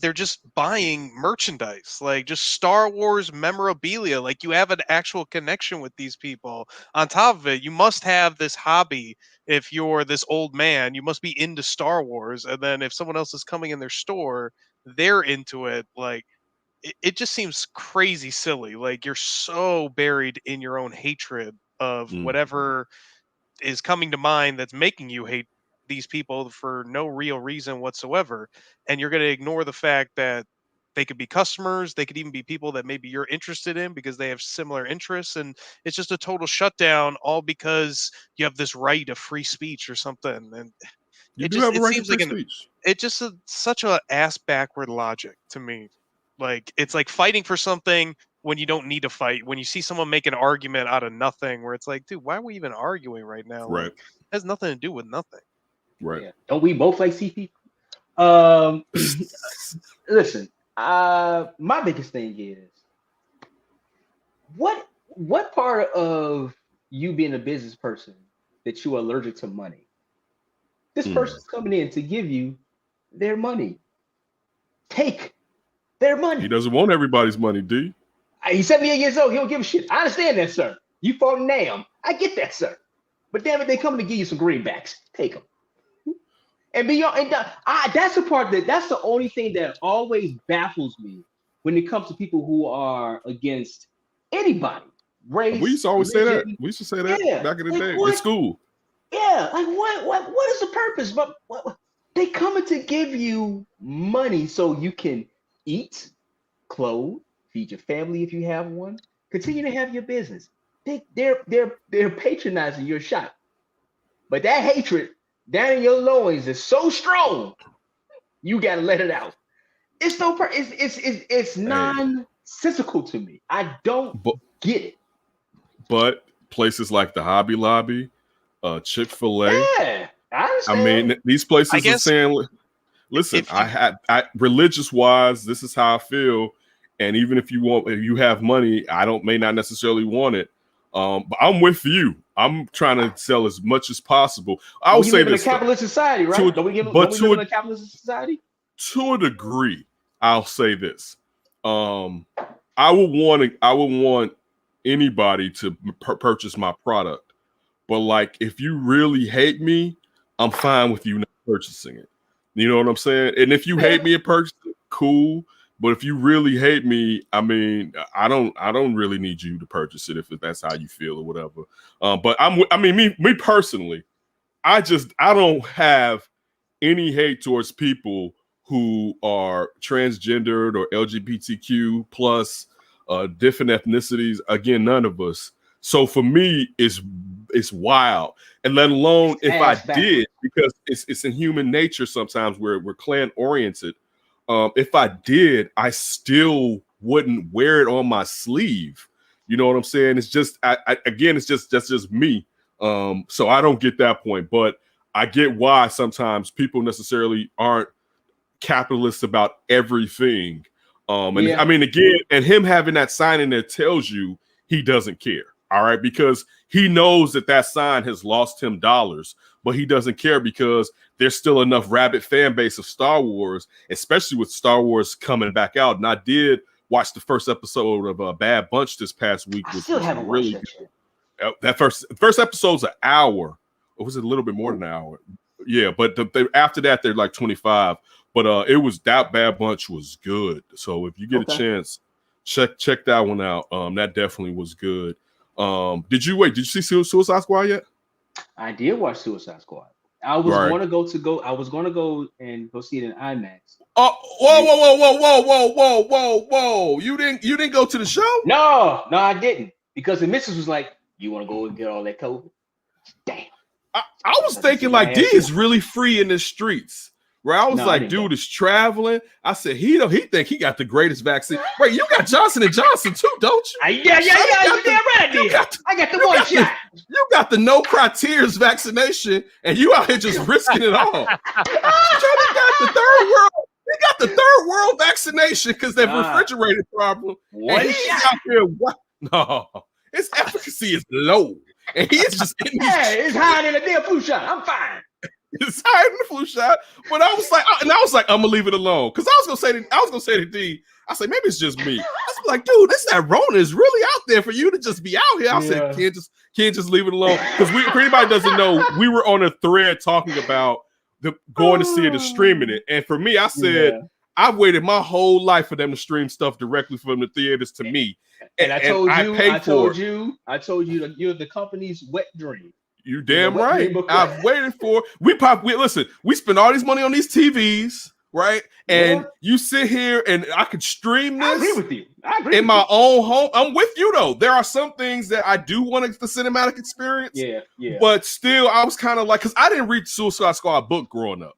S2: they're just buying merchandise, like just Star Wars memorabilia. Like, you have an actual connection with these people. On top of it, you must have this hobby. If you're this old man, you must be into Star Wars. And then if someone else is coming in their store, they're into it. Like, it just seems crazy silly. Like, you're so buried in your own hatred of whatever is coming to mind that's making you hate these people for no real reason whatsoever, and you're going to ignore the fact that they could be customers, they could even be people that maybe you're interested in because they have similar interests, and it's just a total shutdown, all because you have this right of free speech or something. And
S1: You do have a right to
S2: seems
S1: free
S2: like
S1: speech.
S2: such a ass backward logic to me. Like, it's like fighting for something when you don't need to fight. When you see someone make an argument out of nothing, where it's like, dude, why are we even arguing right now?
S1: Right.
S2: Like, it has nothing to do with nothing.
S1: Right.
S3: Yeah. Don't we both like CP? Listen, my biggest thing is what part of you being a business person that you are allergic to money? This person's coming in to give you their money. Take their money.
S1: He doesn't want everybody's money, D.
S3: He's 78 years old. He don't give a shit. I understand that, sir. You fought Nam. I get that, sir. But damn it, they coming to give you some greenbacks. Take them. And beyond, that's the part that's the only thing that always baffles me when it comes to people who are against anybody, race.
S1: We used to always say that.
S3: religion.
S1: We used to say that back in the day in school.
S3: Yeah, like what is the purpose? But they coming to give you money so you can eat, clothe, feed your family if you have one, continue to have your business. They're patronizing your shop, but that hatred down in your loins is so strong, you gotta let it out. It's nonsensical to me. I don't get it.
S1: But places like the Hobby Lobby, Chick-fil-A,
S3: Yeah, I understand.
S1: I mean, these places are saying, listen, I religious wise, this is how I feel. And even if you have money, may not necessarily want it. But I'm with you. I'm trying to sell as much as possible. I will say this:
S3: in a capitalist society, right? Don't we live in a capitalist society?
S1: To a degree, I'll say this: I would want anybody to purchase my product, but like if you really hate me, I'm fine with you not purchasing it. You know what I'm saying? And if you hate me and purchase it, cool. But if you really hate me, I mean, I don't really need you to purchase it if that's how you feel or whatever. But me personally, I don't have any hate towards people who are transgendered or LGBTQ plus, different ethnicities. Again, none of us. So for me, it's wild, and let alone if I did, because it's in human nature sometimes we're clan oriented. If I did, I still wouldn't wear it on my sleeve. You know what I'm saying? It's just, it's just me. So I don't get that point, but I get why sometimes people necessarily aren't capitalists about everything. I mean, again, and him having that sign in there tells you he doesn't care. All right, because he knows that sign has lost him dollars, but he doesn't care because there's still enough rabid fan base of Star Wars, especially with Star Wars coming back out. And I did watch the first episode of Bad Bunch this past week.
S3: I still haven't watched that shit.
S1: That first episode's an hour. Or was it a little bit more than an hour? Yeah, but after that, they're like 25. But it was that Bad Bunch was good. So if you get a chance, check that one out. That definitely was good. Did you see Suicide Squad yet?
S3: I did watch Suicide Squad. I was going to go and go see it in IMAX.
S1: Oh, whoa! You didn't go to the show?
S3: No, I didn't, because the missus was like, "You want to go and get all that COVID?" Damn.
S1: I was thinking like D is really free in the streets. Where I was like, dude is traveling. I said, he think he got the greatest vaccine. Wait, you got Johnson & Johnson too, don't you?
S3: Yeah. You damn right, I got the one shot.
S1: You got the no criteria vaccination, and you out here just risking it all. Johnny got the third world. They got the third world vaccination because they've refrigerated problem. And he's out here. What? No, his efficacy is low, and he is just
S3: it's higher than a damn flu shot. I'm fine.
S1: It's higher than the flu shot, but I was like, I'm gonna leave it alone because I was gonna say to D, I said maybe it's just me. I was like, dude, that Rona is really out there for you to just be out here. I said, can't just leave it alone because for anybody doesn't know, we were on a thread talking about going to see it and streaming it, and for me, I said I've waited my whole life for them to stream stuff directly from the theaters to me,
S3: and I told you that you're the company's wet dream.
S1: You damn right. I've waited for. We spend all this money on these TVs, right? And you sit here and I could stream this.
S3: I agree with you.
S1: In my own home. I'm with you though. There are some things that I do want the cinematic experience.
S3: Yeah.
S1: But still, I was kind of like, because I didn't read Suicide Squad book growing up.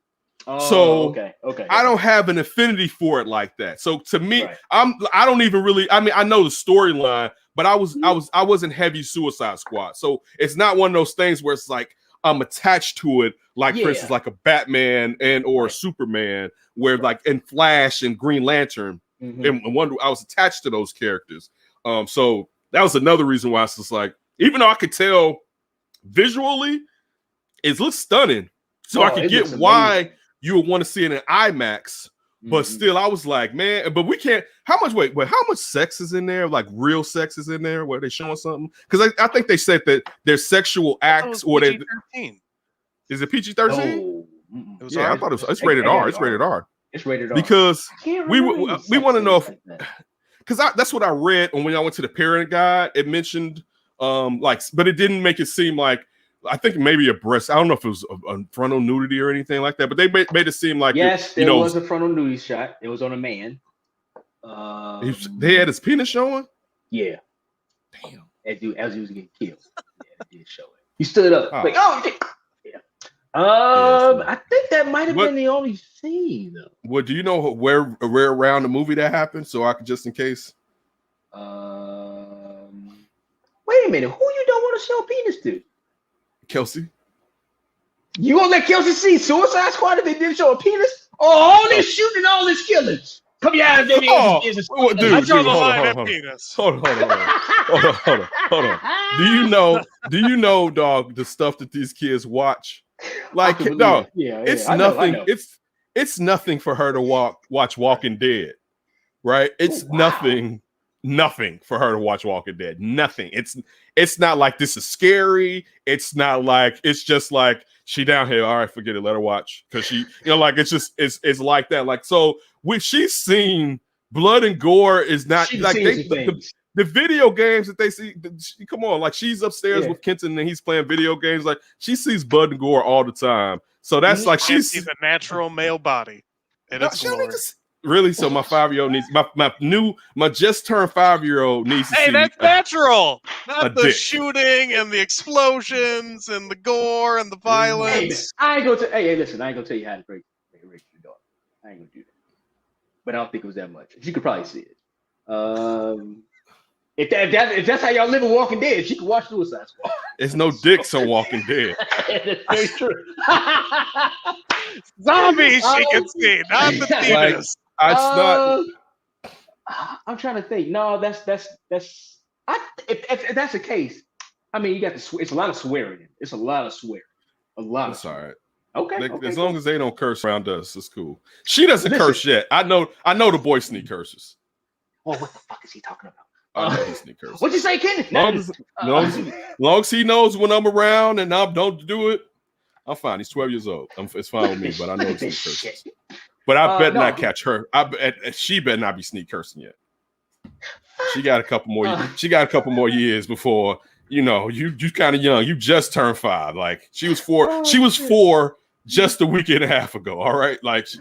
S3: Okay.
S1: I don't have an affinity for it like that. So to me, I don't even really. I mean, I know the storyline. But I wasn't heavy Suicide Squad. So it's not one of those things where it's like I'm attached to it, like for instance, like a Batman or Superman, where like in Flash and Green Lantern, and Wonder, I was attached to those characters. So that was another reason why it's just like, even though I could tell visually, it looks stunning. So I could get why you would want to see it in IMAX. But still, I was like, man, but we can't. How much sex is in there? Like real sex is in there? Where they showing something? Because I think they said that there's sexual acts or they. Is it PG-13? I thought it's rated R. It's rated R.
S3: It's rated R.
S1: Because we want to know if, because that's what I read when I went to the parent guide. It mentioned but it didn't make it seem like. I think maybe a breast. I don't know if it was a frontal nudity or anything like that, but they made it seem like
S3: there was a frontal nudity shot. It was on a man.
S1: They had his penis showing.
S3: Yeah. Damn. As he was getting killed, they did show it. He stood up like, oh shit. Yeah. I think that might have been the only scene though.
S1: Well, do you know where around the movie that happened? So I could just in case.
S3: Wait a minute. Who you don't want to show penis to?
S1: Kelsey.
S3: You gonna let Kelsey see Suicide Squad if they didn't show a penis? All this shooting and all this killing. Come here, baby.
S2: I draw the line at penis.
S1: Hold on. Do you know, dog, the stuff that these kids watch? Like, dog, it's nothing. I know. It's nothing for her to watch Walking Dead, right? It's nothing for her to watch Walking Dead. Nothing. It's not like this is scary. It's not like, it's just like she down here. All right, forget it. Let her watch. Cause she, like, it's just, it's like that. Like, so when she's seen blood and gore is not like the video games that they see. Come on. Like she's upstairs with Kenton and he's playing video games. Like she sees blood and gore all the time. So that's like, she's
S2: the natural male body. And it's
S1: really? So my 5-year-old needs my just turned 5-year-old needs to see.
S2: Hey, that's natural. Not the shooting and the explosions and the gore and the violence.
S3: I ain't gonna listen, I ain't gonna tell you how to break your daughter. I ain't gonna do that. But I don't think it was that much. She could probably see it. If that's how y'all live in Walking Dead, she could watch Suicide Squad.
S1: It's no dicks on Walking Dead.
S3: That's very true.
S2: Zombies she can see, not the penis.
S3: I'm trying to think. No, that's If that's the case, I mean, you got the it's a lot of swearing. It's a lot of swearing. A lot.
S1: That's all right.
S3: Okay.
S1: As long as they don't curse around us, it's cool. She doesn't curse yet. I know the boy sneak curses.
S3: Oh, what the fuck is he talking about?
S1: I know he sneak curses.
S3: What'd you say, Ken?
S1: Long as he knows when I'm around and I don't do it, I'm fine. He's 12 years old. It's fine with me, but I know he sneak curses. But I bet not catch her. She better not be sneak cursing yet. She got a couple more years before, you kind of young. You just turned 5. Like she was 4. She was 4 just a week and a half ago. All right. Like she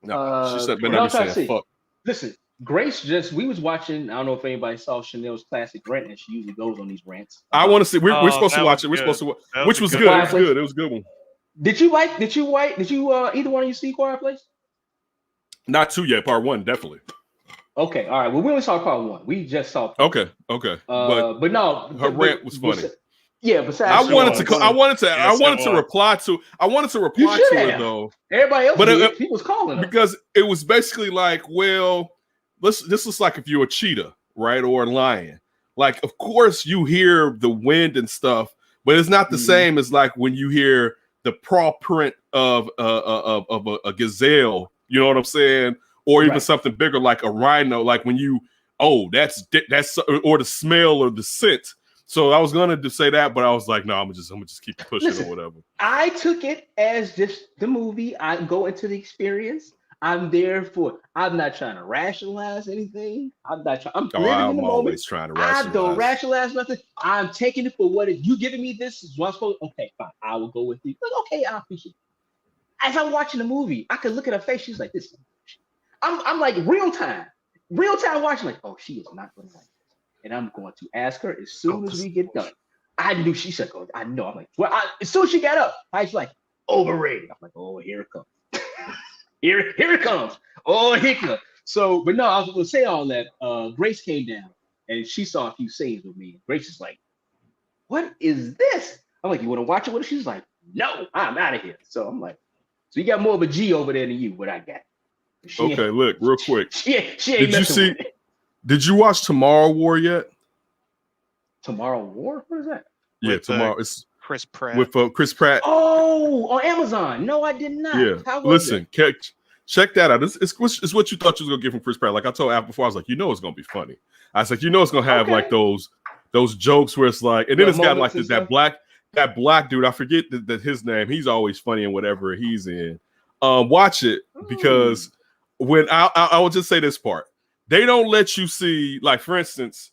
S1: said, better not be saying fuck.
S3: Listen, Grace we was watching. I don't know if anybody saw Chanel's classic rant, and she usually goes on these rants.
S1: I want to see. We're supposed to watch it. We're supposed to watch, which was good. It was good. It was a good one.
S3: Did you either one of you see Quiet Place?
S1: Not 2 yet. Part 1, definitely.
S3: Okay, all right. Well, we only saw part 1. We just saw.
S1: Okay.
S3: But no,
S1: her rant was funny.
S3: Besides,
S1: I wanted to reply to it though.
S3: Everybody else, he was calling her.
S1: Because it was basically like, well, this is like if you're a cheetah, right, or a lion. Like, of course, you hear the wind and stuff, but it's not the same as like when you hear the paw print of a gazelle. You know what I'm saying? Or even something bigger like a rhino, like when that's or the smell or the scent. So I was gonna say that, but I was like, no, I'm gonna just keep pushing or whatever.
S3: I took it as just the movie. I go into the experience. I'm there for. I'm not trying to rationalize anything. I'm living in the moment.
S1: Always trying to rationalize.
S3: I don't rationalize nothing. I'm taking it for what it. You giving me this is what's supposed. Okay, fine. I will go with you. Like, okay, I appreciate it. As I'm watching the movie, I could look at her face. She's like, this. I'm like real time watching. Like, oh, she is not going to like this, and I'm going to ask her as soon as we get done. I knew she said, "Oh, I know." I'm like, well, as soon as she got up, I was like, overrated. I'm like, oh, here it comes. here it comes. Oh, here it comes. So, but no, I was going to say all that. Grace came down and she saw a few scenes with me. Grace is like, "What is this?" I'm like, "You want to watch it with her?" She's like, "No, I'm out of here." So I'm like, "So you got more of a G over there than you, what I got."
S1: Okay, look, real quick.
S3: She ain't
S1: Did you watch Tomorrow War yet?
S3: Tomorrow War? What is that?
S1: Yeah, Tomorrow. It's
S2: Chris Pratt.
S1: With Chris Pratt.
S3: Oh, on Amazon. No, I did not.
S1: Yeah. Listen, check that out. It's what you thought you was gonna get from Chris Pratt. Like I told Al before, I was like, it's gonna be funny. I was like, it's gonna have like those jokes where it's like, and then it's got like that black dude. I forget that his name. He's always funny in whatever he's in. Watch it because when I will just say this part, they don't let you see, like, for instance,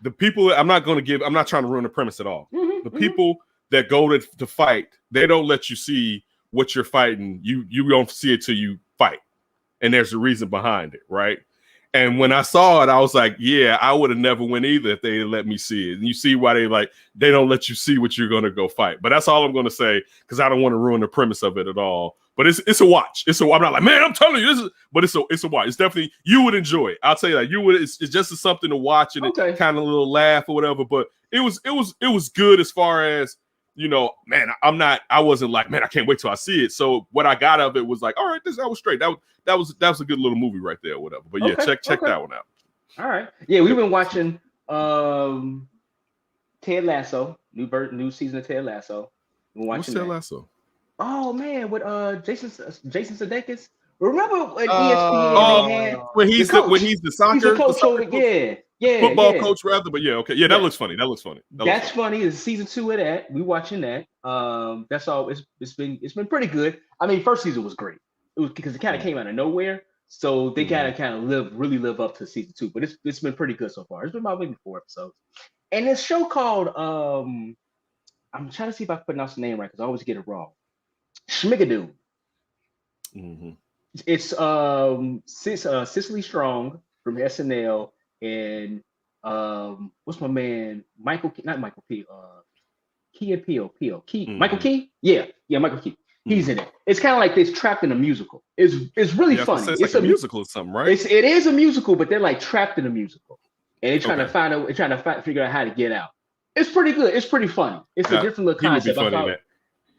S1: the people. I'm not trying to ruin the premise at all. The people that go to fight, they don't let you see what you're fighting. You don't see it till you fight, and there's a reason behind it, right? And when I saw it, I was like, yeah, I would have never went either if they let me see it. And you see why they don't let you see what you're going to go fight. But that's all I'm going to say because I don't want to ruin the premise of it at all. But it's a watch. I'm not like, man, I'm telling you, but it's a watch. It's definitely, you would enjoy it. I'll tell you that you would. It's just something to watch and it kind of a little laugh or whatever. But it was good as far as, man, I wasn't like, man, I can't wait till I see it. So what I got of it was like, all right, that was straight. That was a good little movie right there or whatever. But yeah, check that one out.
S3: All right. Yeah, we've been watching Ted Lasso, new season of Ted Lasso.
S1: What's Ted Lasso?
S3: Oh man, with Jason Sudeikis. Remember when ESPN
S1: when he's the soccer,
S3: he's the coach
S1: football coach rather. But yeah, okay, yeah, that looks funny. That's
S3: funny. It's season 2 of that. We watching that. That's all. It's been pretty good. I mean, first season was great. It was because it kind of came out of nowhere, so they kind of really live up to season 2. But it's been pretty good so far. It's been about maybe 4 episodes. And this show called I'm trying to see if I pronounce the name right because I always get it wrong. Schmigadoon. It's Cicely Strong from SNL and what's my man Michael Key, Michael Key? Yeah, Michael Key. He's in it. It's kind of like this trapped in a musical. It's really funny.
S1: It's like a musical or something, right?
S3: It is a musical, but they're like trapped in a musical. And they're trying to figure out how to get out. It's pretty good. It's pretty funny. It's a different little concept.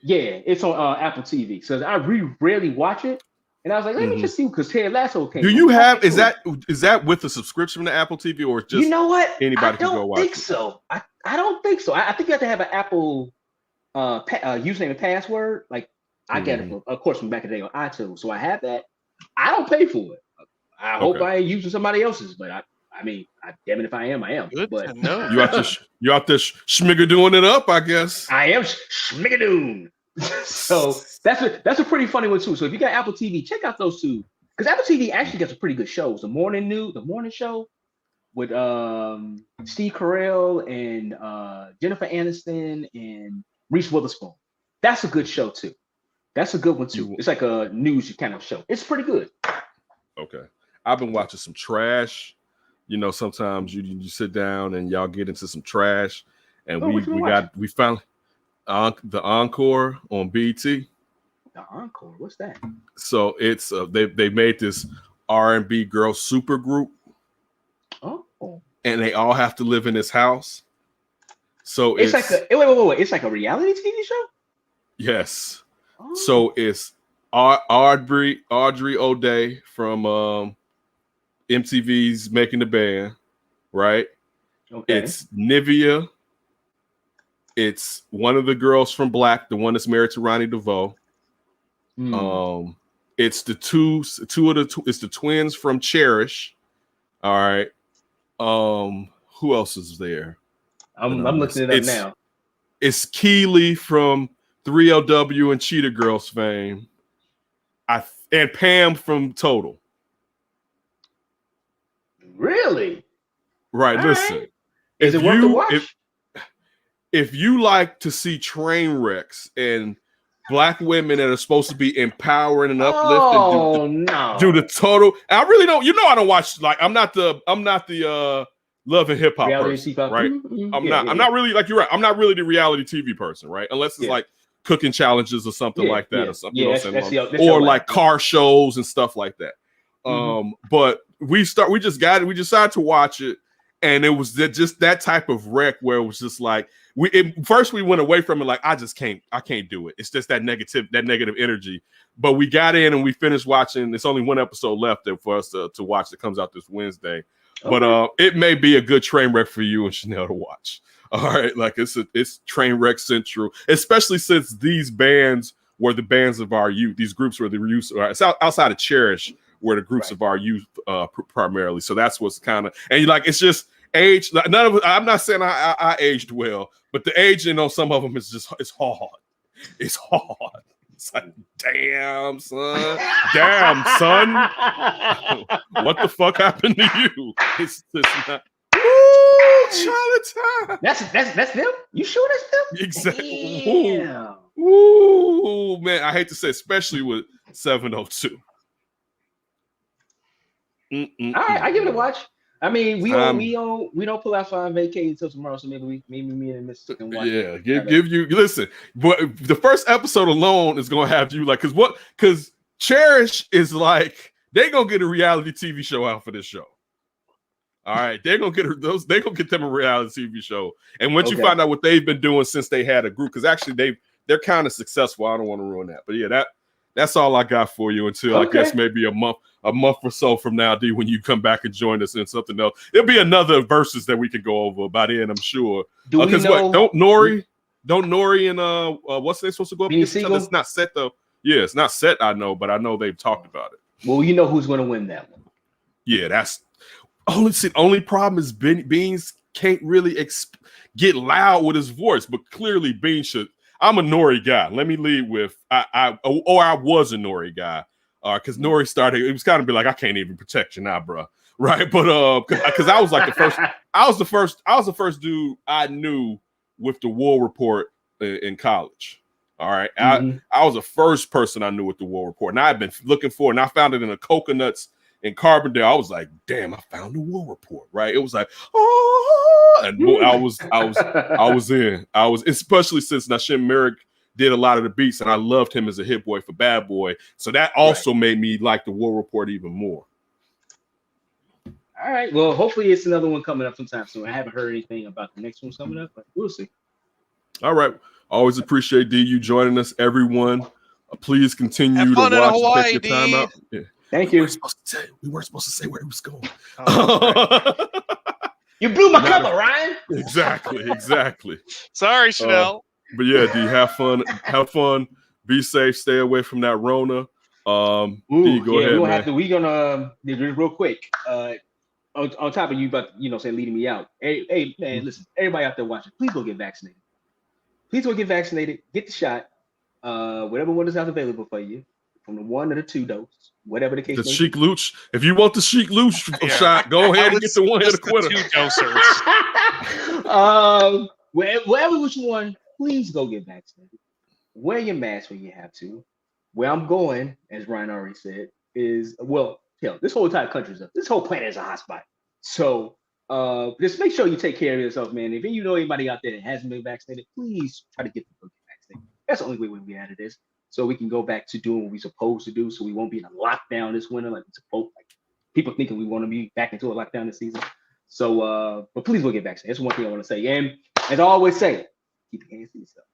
S3: Yeah, it's on Apple TV. So I rarely watch it, And I was like, let me just see, because Ted Lasso came.
S1: Do you have is that with a subscription to Apple TV, or just
S3: you know what?
S1: anybody can go
S3: I don't
S1: watch
S3: think
S1: it?
S3: so. I don't think so. I think you have to have an Apple username and password. Like I get it, of course, from back in the day on iTunes. So I have that. I don't pay for it. I hope I ain't using somebody else's, but I mean, damn it, if I am, I am.
S2: Good
S3: but
S2: to know.
S1: You out there schmigger-doing it up, I guess.
S3: I am schmigadoon. So that's a pretty funny one too. So if you got Apple TV, check out those two, because Apple TV actually got some pretty good shows. The morning show with Steve Carell and Jennifer Aniston and Reese Witherspoon. That's a good show too. That's a good one too. It's like a news kind of show. It's pretty good.
S1: Okay, I've been watching some trash. You know, sometimes you sit down and y'all get into some trash, and we found the Encore on BT.
S3: The Encore, what's that?
S1: So it's they made this R&B girl super group.
S3: Oh,
S1: and they all have to live in this house. So
S3: it's like wait. It's like a reality TV show.
S1: Yes. Oh. So it's Audrey O'Day from MTV's Making the Band, right?
S3: Okay.
S1: It's Nivea. It's one of the girls from Black, the one that's married to Ronnie DeVoe. It's the it's the twins from Cherish. All right. Who else is there?
S3: I'm looking it up now.
S1: It's Keely from 3LW and Cheetah Girls fame. And Pam from Total.
S3: Really?
S1: Right.
S3: All
S1: listen.
S3: Right. Is it worth the watch?
S1: If you like to see train wrecks and Black women that are supposed to be empowering and uplifting, do the total. I really don't. You know, I don't watch. Like, I'm not the love and hip hop person, right? I'm not really, like, you're right. I'm not really the reality TV person, right? Unless it's like cooking challenges or something like that, or something. You know what I'm saying? Or like car shows and stuff like that. But we decided to watch it, and it was just that type of wreck where it was just like first we went away from it like I can't do it. It's just that negative energy. But we got in and we finished watching. There's only one episode left for us to watch that comes out this Wednesday. Okay. But it may be a good train wreck for you and Chanel to watch. All right, like it's train wreck central, especially since these bands were the bands of our youth. These groups were the youth. It's outside of Cherish, were the groups of our youth primarily. So that's what's kind of, and like, it's just age. None of it, I'm not saying I aged well, but the aging on some of them is just, it's hard. It's hard. It's like, damn, son. What the fuck happened to you? It's not. Charlotte.
S3: That's them? You sure that's them?
S1: Exactly. Damn. Ooh, man. I hate to say, especially with 702.
S3: All right, I give it a watch. I mean, we don't pull out for our vacation until tomorrow, so maybe me and Miss can watch.
S1: Yeah, give you listen. But the first episode alone is gonna have you like, because Cherish is like, they gonna get a reality TV show out for this show. All right, they're gonna get them a reality TV show. And once you find out what they've been doing since they had a group, because actually they're kind of successful. I don't want to ruin that, but yeah, that's all I got for you until I guess maybe a month or so from now, D, when you come back and join us in something else. There'll be another Verzuz that we can go over by then, I'm sure. Because don't Nori and what's they supposed to go up against each other? It's not set though. Yeah, it's not set, I know, but I know they've talked about it.
S3: Well, you know who's gonna win that one.
S1: Yeah, that's only problem is Beans can't really get loud with his voice, but clearly Beans should. I'm a Nori guy. Let me lead with I was a Nori guy. Because Nori started, it was kind of be like, I can't even protect you now, bro. Right. But because I was like I was the first dude I knew with the War Report in college. All right. I was the first person I knew with the War Report. And I had been looking for it, and I found it in the Coconuts in Carbondale. I was like, damn, I found the War Report. Right. It was like, oh, and I was especially since Nashim Merrick did a lot of the beats, and I loved him as a hit boy for Bad Boy. So that also made me like the War Report even more.
S3: All right. Well, hopefully it's another one coming up sometime soon. I haven't heard anything about the next one coming up, but we'll see.
S1: All right. Always appreciate D you joining us, everyone. Please continue
S2: Have
S1: to
S2: fun in
S1: watch.
S2: Hawaii,
S1: Take your time
S2: D.
S1: out. Yeah.
S3: Thank
S1: We
S3: you.
S1: weren't supposed to say where he was going.
S2: Oh,
S3: You blew my
S1: Not-
S3: cover, Ryan.
S1: Exactly.
S2: sorry, Chanel.
S1: But yeah, D, have fun. Be safe. Stay away from that Rona. D, go
S3: Yeah,
S1: ahead,
S3: we're gonna
S1: man.
S3: have to. We're gonna just real quick. On top of you, about saying leading me out. Hey, man, listen, everybody out there watching, please go get vaccinated. Please go get vaccinated. Get the shot. Whatever one is out available for you, from the 1 to the 2 dose, whatever the case
S1: The
S3: may
S1: Sheik
S3: be.
S1: Luch. If you want the Sheik Luch
S2: Yeah.
S1: shot, go
S2: I
S1: ahead and
S2: would
S1: get the one hitter
S2: suggest the
S1: quitter.
S2: 2 dosers.
S3: Wherever which one, please go get vaccinated. Wear your mask when you have to. Where I'm going, as Ryan already said, is this whole entire country this whole planet is a hotspot. So just make sure you take care of yourself, man. If you know anybody out there that hasn't been vaccinated, please try to get them vaccinated. That's the only way we'll be out of this. So we can go back to doing what we're supposed to do. So we won't be in a lockdown this winter like we're supposed. Like people thinking we want to be back into a lockdown this season. So, but please go get vaccinated. That's one thing I want to say. And as I always say, keep your hands to yourself.